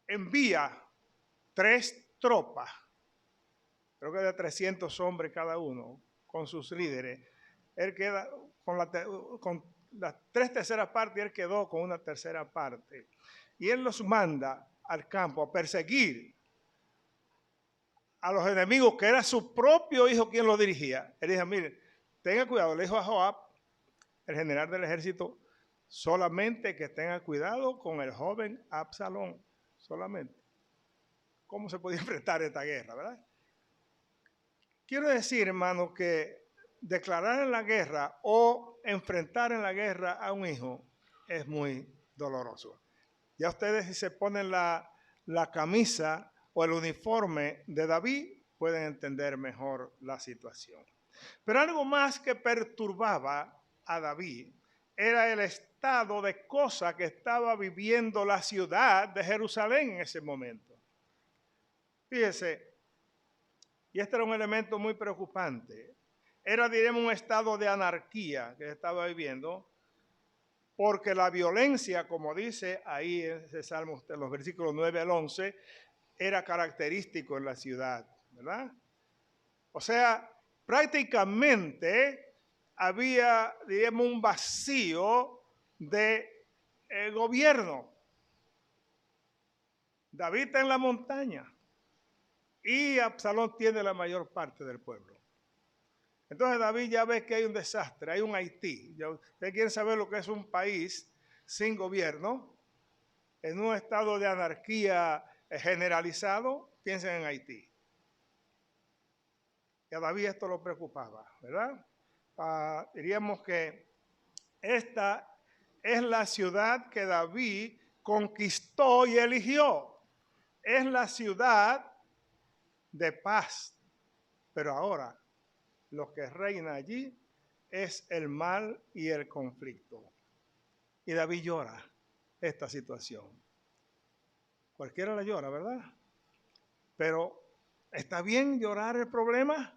envía 3 tropas, creo que de 300 hombres cada uno, con sus líderes, él queda con las 3/3 partes, él quedó con una 1/3 parte. Y él los manda al campo a perseguir a los enemigos, que era su propio hijo quien lo dirigía. Él dijo, mire, tenga cuidado, le dijo a Joab, el general del ejército, solamente que tenga cuidado con el joven Absalón, solamente. ¿Cómo se podía enfrentar esta guerra, verdad? Quiero decir, hermano, que declarar en la guerra o enfrentar en la guerra a un hijo es muy doloroso. Ya ustedes, si se ponen la camisa o el uniforme de David, pueden entender mejor la situación. Pero algo más que perturbaba a David era el estado de cosas que estaba viviendo la ciudad de Jerusalén en ese momento. Fíjese, y este era un elemento muy preocupante. Era, diremos, un estado de anarquía que estaba viviendo, porque la violencia, como dice ahí en ese Salmo, en los versículos 9 al 11, era característico en la ciudad, ¿verdad? O sea, prácticamente había, diríamos, un vacío de gobierno. David está en la montaña y Absalón tiene la mayor parte del pueblo. Entonces David ya ve que hay un desastre, hay un Haití. Ustedes quieren saber lo que es un país sin gobierno, en un estado de anarquía generalizado, piensen en Haití. Y a David esto lo preocupaba, ¿verdad? Diríamos que esta es la ciudad que David conquistó y eligió. Es la ciudad de paz. Pero ahora lo que reina allí es el mal y el conflicto. Y David llora esta situación. Cualquiera la llora, ¿verdad? Pero ¿está bien llorar el problema?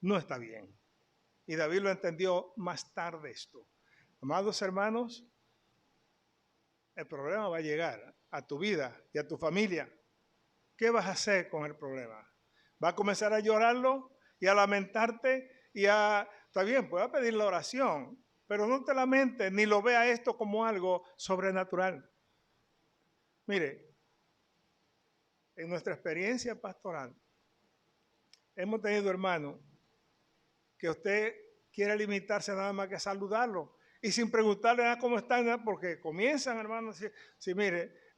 No está bien. Y David lo entendió más tarde esto. Amados hermanos, el problema va a llegar a tu vida y a tu familia. ¿Qué vas a hacer con el problema? ¿Vas a comenzar a llorarlo y a lamentarte? Está bien, puedes pedir la oración, pero no te lamentes ni lo vea esto como algo sobrenatural. Mire, en nuestra experiencia pastoral, hemos tenido hermanos que usted quiere limitarse nada más que a saludarlo y sin preguntarle nada cómo están, porque comienzan, hermanos, si mire,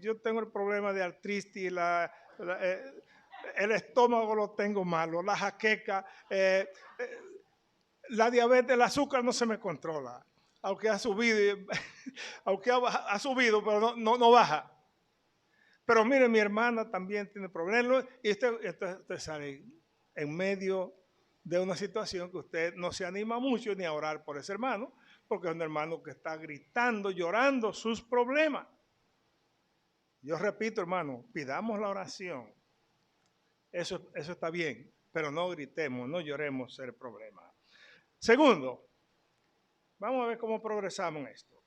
yo tengo el problema de artritis, el estómago lo tengo malo, la jaqueca, la diabetes, el azúcar no se me controla, aunque ha subido, pero no baja. Pero mire, mi hermana también tiene problemas y usted sale en medio de una situación que usted no se anima mucho ni a orar por ese hermano, porque es un hermano que está gritando, llorando sus problemas. Yo repito, hermano, pidamos la oración. Eso está bien, pero no gritemos, no lloremos el problema. Segundo, vamos a ver cómo progresamos en esto.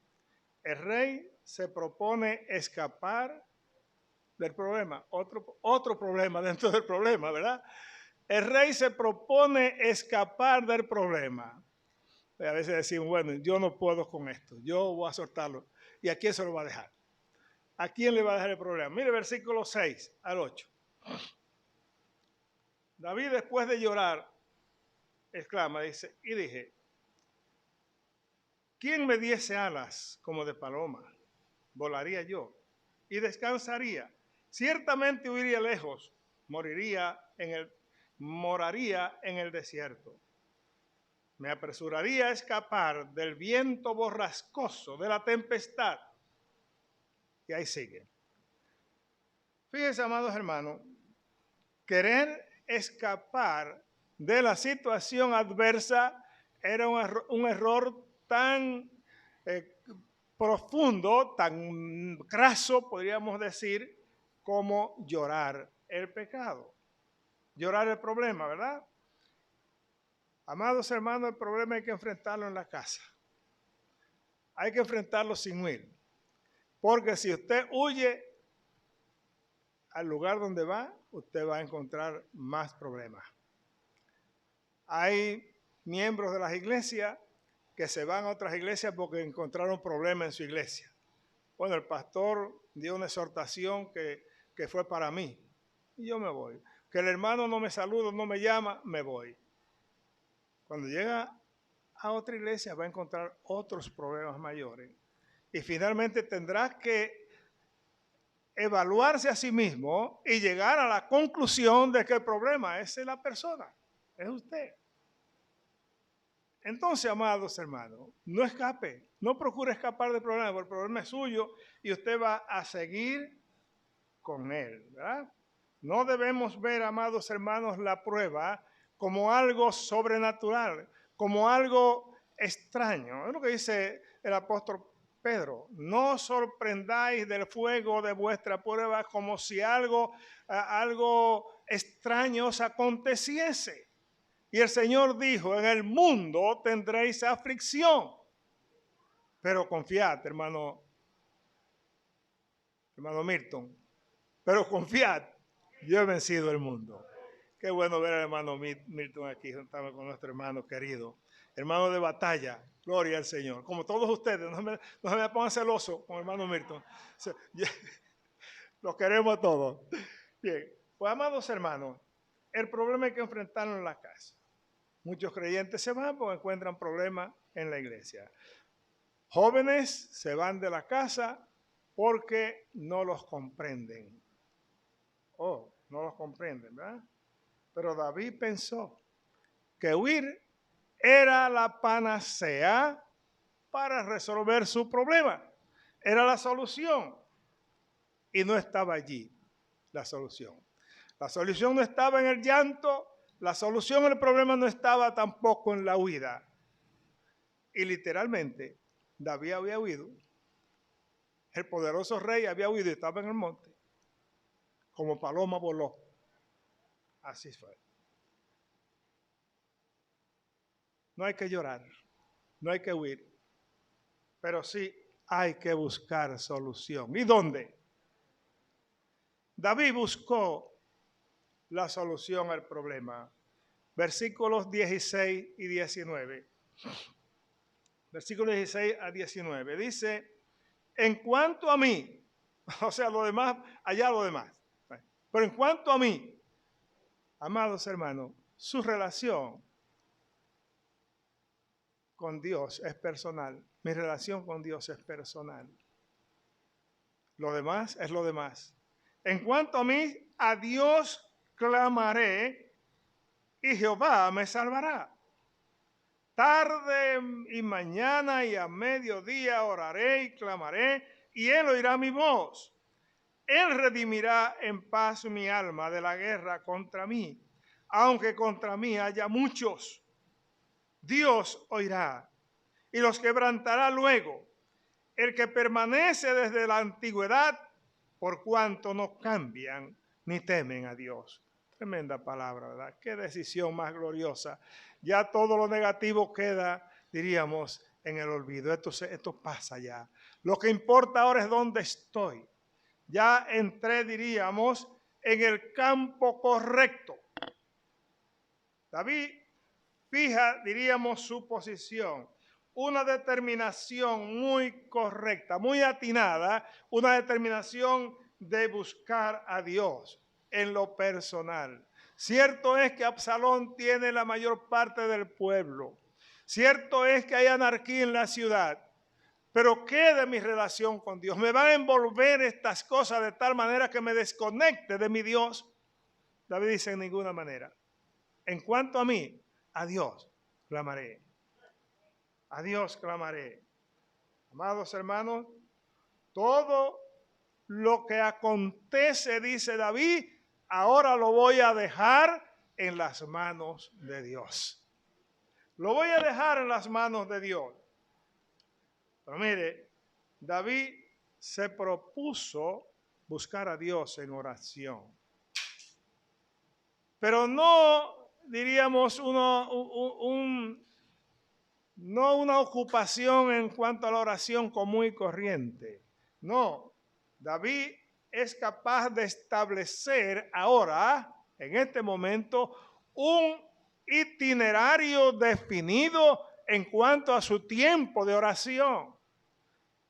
El rey se propone escapar del problema, otro problema dentro del problema, ¿verdad? El rey se propone escapar del problema. A veces decimos, bueno, yo no puedo con esto, yo voy a soltarlo. ¿Y a quién se lo va a dejar? ¿A quién le va a dejar el problema? Mire, versículo 6 al 8. David, después de llorar, exclama, dice, y dije, ¿quién me diese alas como de paloma? Volaría yo y descansaría. Ciertamente huiría lejos, moraría en el desierto. Me apresuraría a escapar del viento borrascoso, de la tempestad. Y ahí sigue. Fíjense, amados hermanos, querer escapar de la situación adversa era un error tan profundo, tan craso, podríamos decir, como llorar el pecado. Llorar el problema, ¿verdad? Amados hermanos, el problema hay que enfrentarlo en la casa. Hay que enfrentarlo sin huir. Porque si usted huye al lugar donde va, usted va a encontrar más problemas. Hay miembros de las iglesias que se van a otras iglesias porque encontraron problemas en su iglesia. Bueno, el pastor dio una exhortación que fue para mí y yo me voy. Que el hermano no me saluda, no me llama, me voy. Cuando llega a otra iglesia va a encontrar otros problemas mayores. Y finalmente tendrá que evaluarse a sí mismo y llegar a la conclusión de que el problema es la persona, es usted. Entonces, amados hermanos, no escape, no procure escapar del problema, porque el problema es suyo y usted va a seguir con él, ¿verdad? No debemos ver, amados hermanos, la prueba como algo sobrenatural, como algo extraño. Es lo que dice el apóstol Pedro. No os sorprendáis del fuego de vuestra prueba como si algo extraño os aconteciese. Y el Señor dijo, en el mundo tendréis aflicción. Pero confiad, hermano Milton, pero confiad, yo he vencido el mundo. Qué bueno ver al hermano Milton aquí, juntamente con nuestro hermano querido, hermano de batalla, gloria al Señor. Como todos ustedes, no se me pongan celoso con el hermano Milton. Los queremos a todos. Bien, pues amados hermanos, el problema hay que enfrentarlo en la casa. Muchos creyentes se van porque encuentran problemas en la iglesia. Jóvenes se van de la casa porque no los comprenden. No los comprenden, ¿verdad? Pero David pensó que huir era la panacea para resolver su problema. Era la solución. Y no estaba allí la solución. La solución no estaba en el llanto. La solución al problema no estaba tampoco en la huida. Y literalmente, David había huido. El poderoso rey había huido y estaba en el monte. Como paloma voló. Así fue. No hay que llorar, no hay que huir, pero sí hay que buscar solución. ¿Y dónde? David buscó la solución al problema. Versículos 16 y 19. Versículos 16 a 19. Dice, en cuanto a mí, o sea, lo demás, allá lo demás. Pero en cuanto a mí, amados hermanos, su relación con Dios es personal. Mi relación con Dios es personal. Lo demás es lo demás. En cuanto a mí, a Dios clamaré y Jehová me salvará. Tarde y mañana y a mediodía oraré y clamaré y Él oirá mi voz. Él redimirá en paz mi alma de la guerra contra mí, aunque contra mí haya muchos. Dios oirá y los quebrantará luego. El que permanece desde la antigüedad, por cuanto no cambian ni temen a Dios. Tremenda palabra, ¿verdad? Qué decisión más gloriosa. Ya todo lo negativo queda, diríamos, en el olvido. Esto pasa ya. Lo que importa ahora es dónde estoy. ya entré, diríamos, en el campo correcto. David fija, diríamos, su posición, una determinación muy correcta, muy atinada, una determinación de buscar a Dios en lo personal. Cierto es que Absalón tiene la mayor parte del pueblo. Cierto es que hay anarquía en la ciudad. Pero ¿qué de mi relación con Dios? ¿Me van a envolver estas cosas de tal manera que me desconecte de mi Dios? David dice: en ninguna manera. En cuanto a mí, a Dios clamaré. A Dios clamaré. Amados hermanos, todo lo que acontece, dice David, ahora lo voy a dejar en las manos de Dios. Lo voy a dejar en las manos de Dios. Pero mire, David se propuso buscar a Dios en oración. Pero no, diríamos, no una ocupación en cuanto a la oración común y corriente. No, David es capaz de establecer ahora, en este momento, un itinerario definido en cuanto a su tiempo de oración.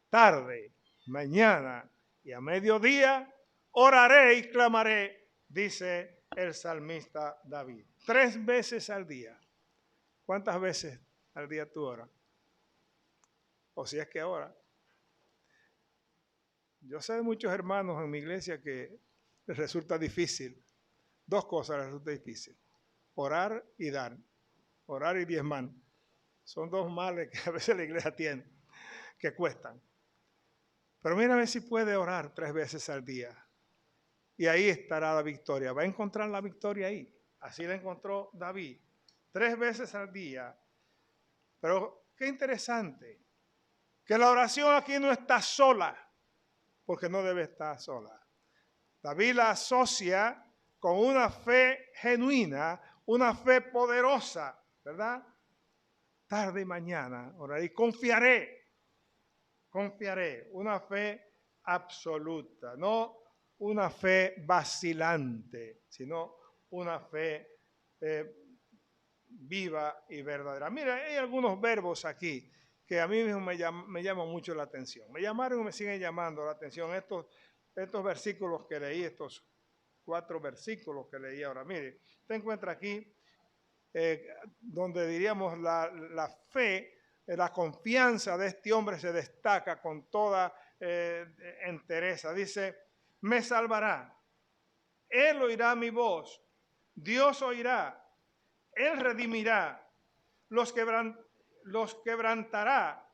Tarde, mañana y a mediodía oraré y clamaré, dice el salmista David. 3 veces al día. ¿Cuántas veces al día tú oras? O si es que ahora. Yo sé de muchos hermanos en mi iglesia que les resulta difícil. 2 cosas les resulta difícil: orar y dar. Orar y diezmar. Son 2 males que a veces la iglesia tiene, que cuestan. Pero mira a ver si puede orar 3 veces al día. Y ahí estará la victoria. Va a encontrar la victoria ahí. Así la encontró David. 3 veces al día. Pero qué interesante, que la oración aquí no está sola, porque no debe estar sola. David la asocia con una fe genuina, una fe poderosa, ¿verdad? Tarde y mañana oraré y confiaré, una fe absoluta, no una fe vacilante, sino una fe viva y verdadera. Mira, hay algunos verbos aquí que a mí mismo me llaman mucho la atención. Me llamaron y me siguen llamando la atención estos versículos que leí, estos 4 versículos que leí ahora. Mire, usted encuentra aquí donde diríamos la fe, la confianza de este hombre se destaca con toda entereza. Dice: me salvará, Él oirá mi voz, Dios oirá, Él redimirá, los quebrantará.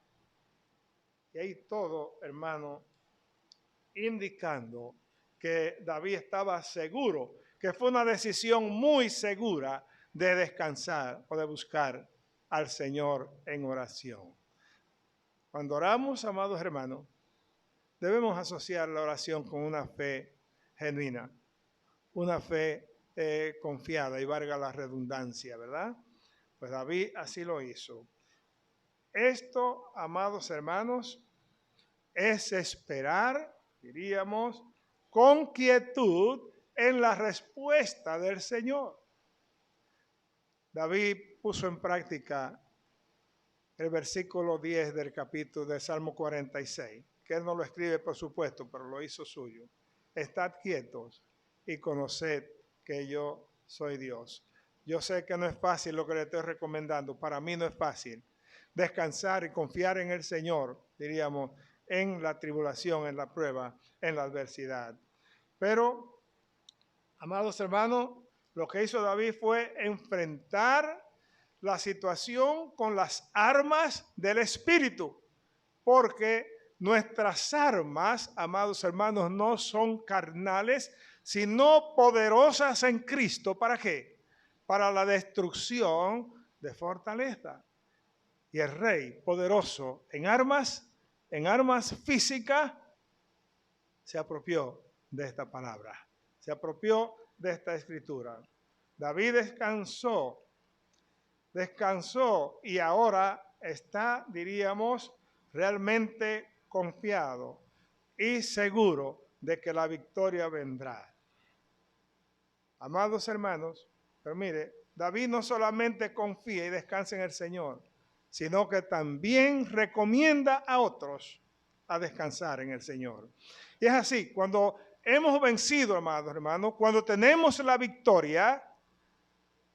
Y ahí todo, hermano, indicando que David estaba seguro, que fue una decisión muy segura de descansar o de buscar al Señor en oración. Cuando oramos, amados hermanos, debemos asociar la oración con una fe genuina, una fe confiada, y valga la redundancia, ¿verdad? Pues David así lo hizo. Esto, amados hermanos, es esperar, diríamos, con quietud en la respuesta del Señor. David puso en práctica el versículo 10 del capítulo del Salmo 46, que él no lo escribe, por supuesto, pero lo hizo suyo. Estad quietos y conoced que yo soy Dios. Yo sé que no es fácil lo que le estoy recomendando. Para mí no es fácil descansar y confiar en el Señor, diríamos, en la tribulación, en la prueba, en la adversidad. Pero, amados hermanos, lo que hizo David fue enfrentar la situación con las armas del Espíritu, porque nuestras armas, amados hermanos, no son carnales, sino poderosas en Cristo. ¿Para qué? Para la destrucción de fortaleza. Y el rey poderoso en armas físicas, se apropió de esta palabra, se apropió de esta escritura. David descansó y ahora está, diríamos, realmente confiado y seguro de que la victoria vendrá. Amados hermanos, pero mire, David no solamente confía y descansa en el Señor, sino que también recomienda a otros a descansar en el Señor. Y es así, cuando hemos vencido, amados hermanos, cuando tenemos la victoria,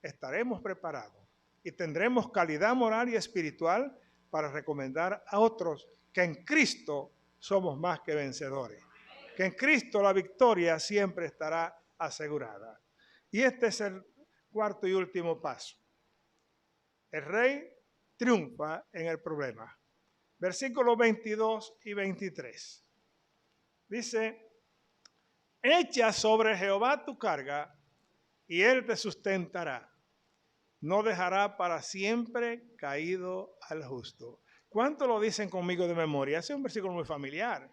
estaremos preparados y tendremos calidad moral y espiritual para recomendar a otros que en Cristo somos más que vencedores, que en Cristo la victoria siempre estará asegurada. Y este es el cuarto y último paso. El rey triunfa en el problema. Versículos 22 y 23. Dice, echa sobre Jehová tu carga y él te sustentará. No dejará para siempre caído al justo. ¿Cuánto lo dicen conmigo de memoria? Ese es un versículo muy familiar.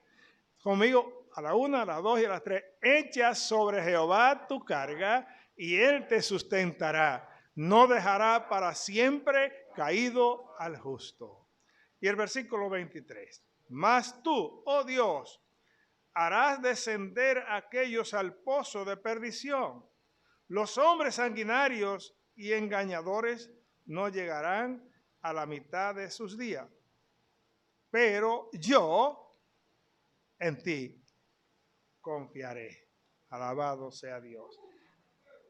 Conmigo a la 1, a las 2 y a las 3. Echa sobre Jehová tu carga y él te sustentará. No dejará para siempre caído al justo. Y el versículo 23. Mas tú, oh Dios, harás descender a aquellos al pozo de perdición. Los hombres sanguinarios y engañadores no llegarán a la mitad de sus días. Pero yo en ti confiaré. Alabado sea Dios.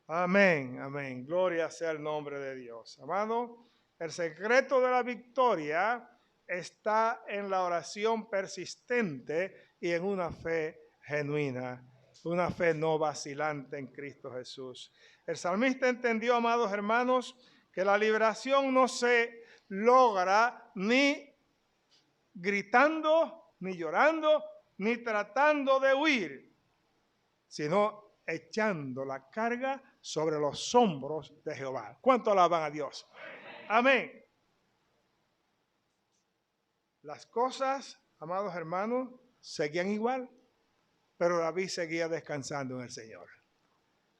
Amén, amén. Gloria sea el nombre de Dios. Amado, el secreto de la victoria está en la oración persistente y en una fe genuina, una fe no vacilante en Cristo Jesús. El salmista entendió, amados hermanos, que la liberación no se logra ni gritando, ni llorando, ni tratando de huir, sino echando la carga sobre los hombros de Jehová. ¿Cuánto alaban a Dios? Amén. Las cosas, amados hermanos, seguían igual, pero David seguía descansando en el Señor.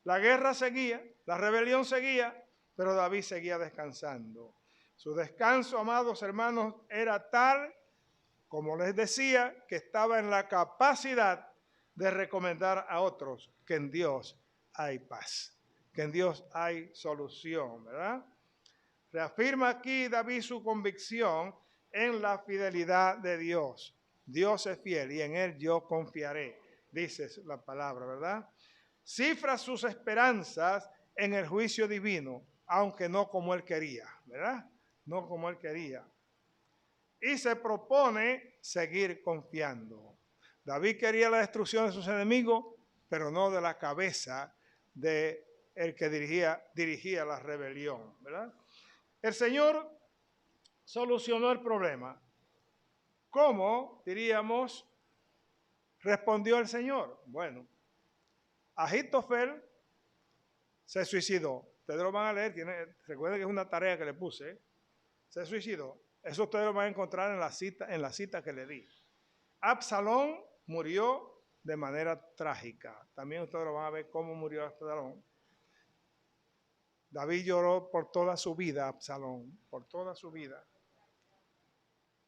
La guerra seguía, la rebelión seguía, pero David seguía descansando. Su descanso, amados hermanos, era tal, como les decía, que estaba en la capacidad de recomendar a otros que en Dios hay paz, que en Dios hay solución, ¿verdad? Reafirma aquí David su convicción en la fidelidad de Dios. Dios es fiel y en él yo confiaré, dice la palabra, ¿verdad? Cifra sus esperanzas en el juicio divino, aunque no como él quería, ¿verdad? No como él quería. Y se propone seguir confiando. David quería la destrucción de sus enemigos, pero no de la cabeza de el que dirigía la rebelión, ¿verdad? El Señor solucionó el problema. ¿Cómo, diríamos, respondió el Señor? Bueno, Ahitofel se suicidó. Ustedes lo van a leer, recuerden que es una tarea que le puse. Se suicidó. Eso ustedes lo van a encontrar en la cita que le di. Absalón murió de manera trágica. También ustedes lo van a ver cómo murió Absalón. David lloró por toda su vida, Absalón, por toda su vida.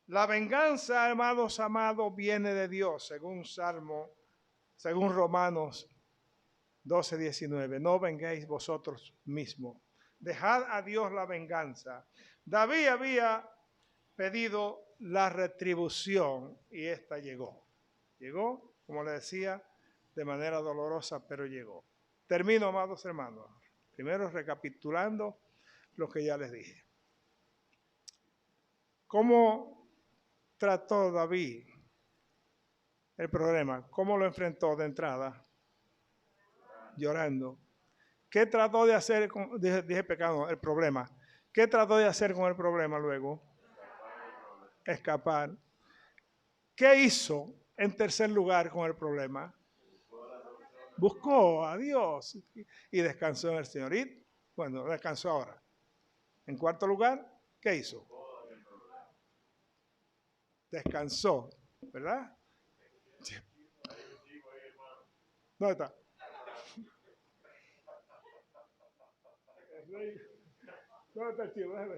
La venganza, hermanos amados, viene de Dios, según Romanos 12:19. No venguéis vosotros mismos. Dejad a Dios la venganza. David había pedido la retribución y esta llegó. Llegó, como le decía, de manera dolorosa, pero llegó. Termino, amados hermanos. Primero recapitulando lo que ya les dije. ¿Cómo trató David el problema? ¿Cómo lo enfrentó de entrada? Llorando. ¿Qué trató de hacer con, dije pecado, el problema? ¿Qué trató de hacer con el problema luego? Escapar. ¿Qué hizo en tercer lugar con el problema? Buscó a Dios y descansó en el Señor. Y bueno, descansó ahora. En cuarto lugar, ¿qué hizo? Descansó, ¿verdad? ¿Dónde está? ¿Dónde está el chivo? El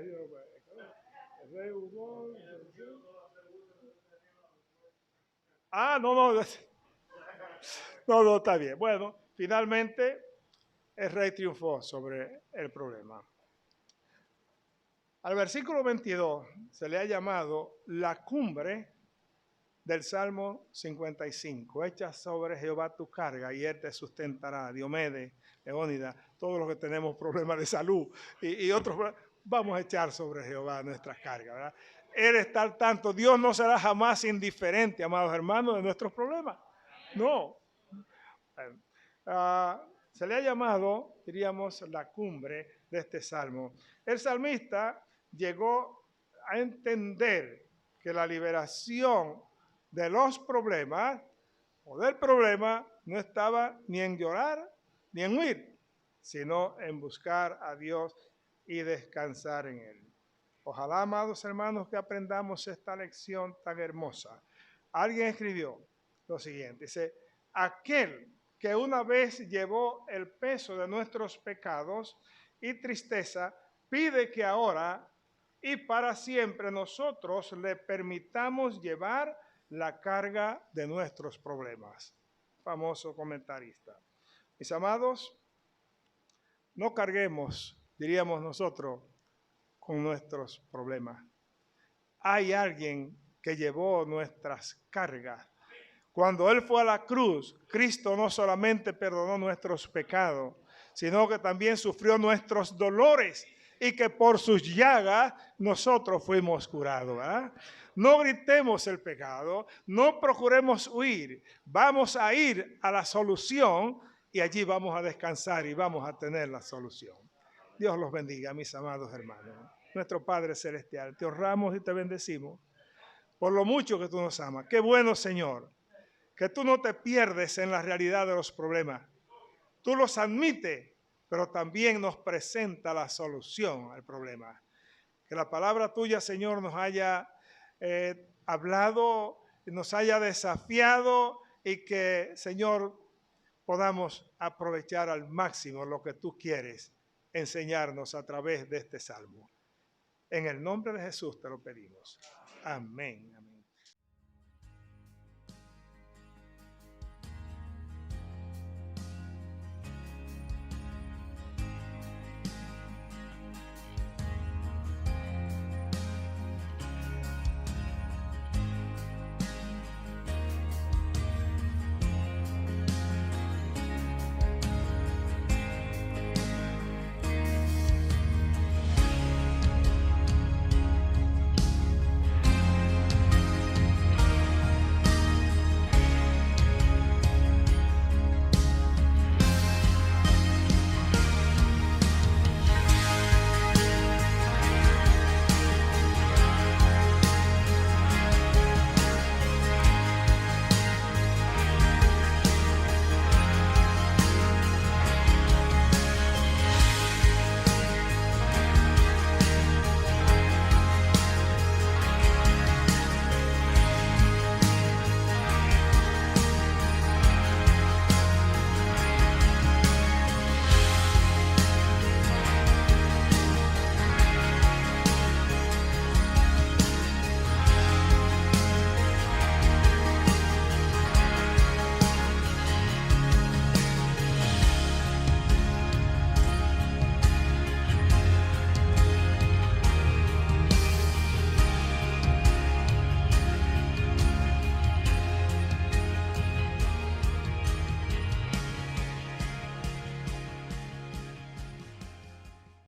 rey Hugo. Ah, no. No, está bien. Bueno, finalmente el rey triunfó sobre el problema. Al versículo 22 se le ha llamado la cumbre del Salmo 55. Echa sobre Jehová tu carga y él te sustentará. Diomedes, Leónidas, todos los que tenemos problemas de salud y otros, vamos a echar sobre Jehová nuestras cargas, ¿verdad? Él está al tanto. Dios no será jamás indiferente, amados hermanos, de nuestros problemas. No. Se le ha llamado, diríamos, la cumbre de este salmo. El salmista llegó a entender que la liberación de los problemas o del problema no estaba ni en llorar ni en huir, sino en buscar a Dios y descansar en Él. Ojalá, amados hermanos, que aprendamos esta lección tan hermosa. Alguien escribió lo siguiente, dice, aquel que una vez llevó el peso de nuestros pecados y tristeza, pide que ahora y para siempre nosotros le permitamos llevar la carga de nuestros problemas. Famoso comentarista. Mis amados, no carguemos, diríamos nosotros, con nuestros problemas. Hay alguien que llevó nuestras cargas. Cuando Él fue a la cruz, Cristo no solamente perdonó nuestros pecados, sino que también sufrió nuestros dolores y que por sus llagas nosotros fuimos curados, ¿verdad? No gritemos el pecado, no procuremos huir, vamos a ir a la solución y allí vamos a descansar y vamos a tener la solución. Dios los bendiga, mis amados hermanos. Nuestro Padre Celestial, te honramos y te bendecimos por lo mucho que tú nos amas. Qué bueno, Señor, que tú no te pierdes en la realidad de los problemas. Tú los admites, pero también nos presenta la solución al problema. Que la palabra tuya, Señor, nos haya hablado, nos haya desafiado y que, Señor, podamos aprovechar al máximo lo que tú quieres enseñarnos a través de este salmo. En el nombre de Jesús te lo pedimos. Amén. Amén.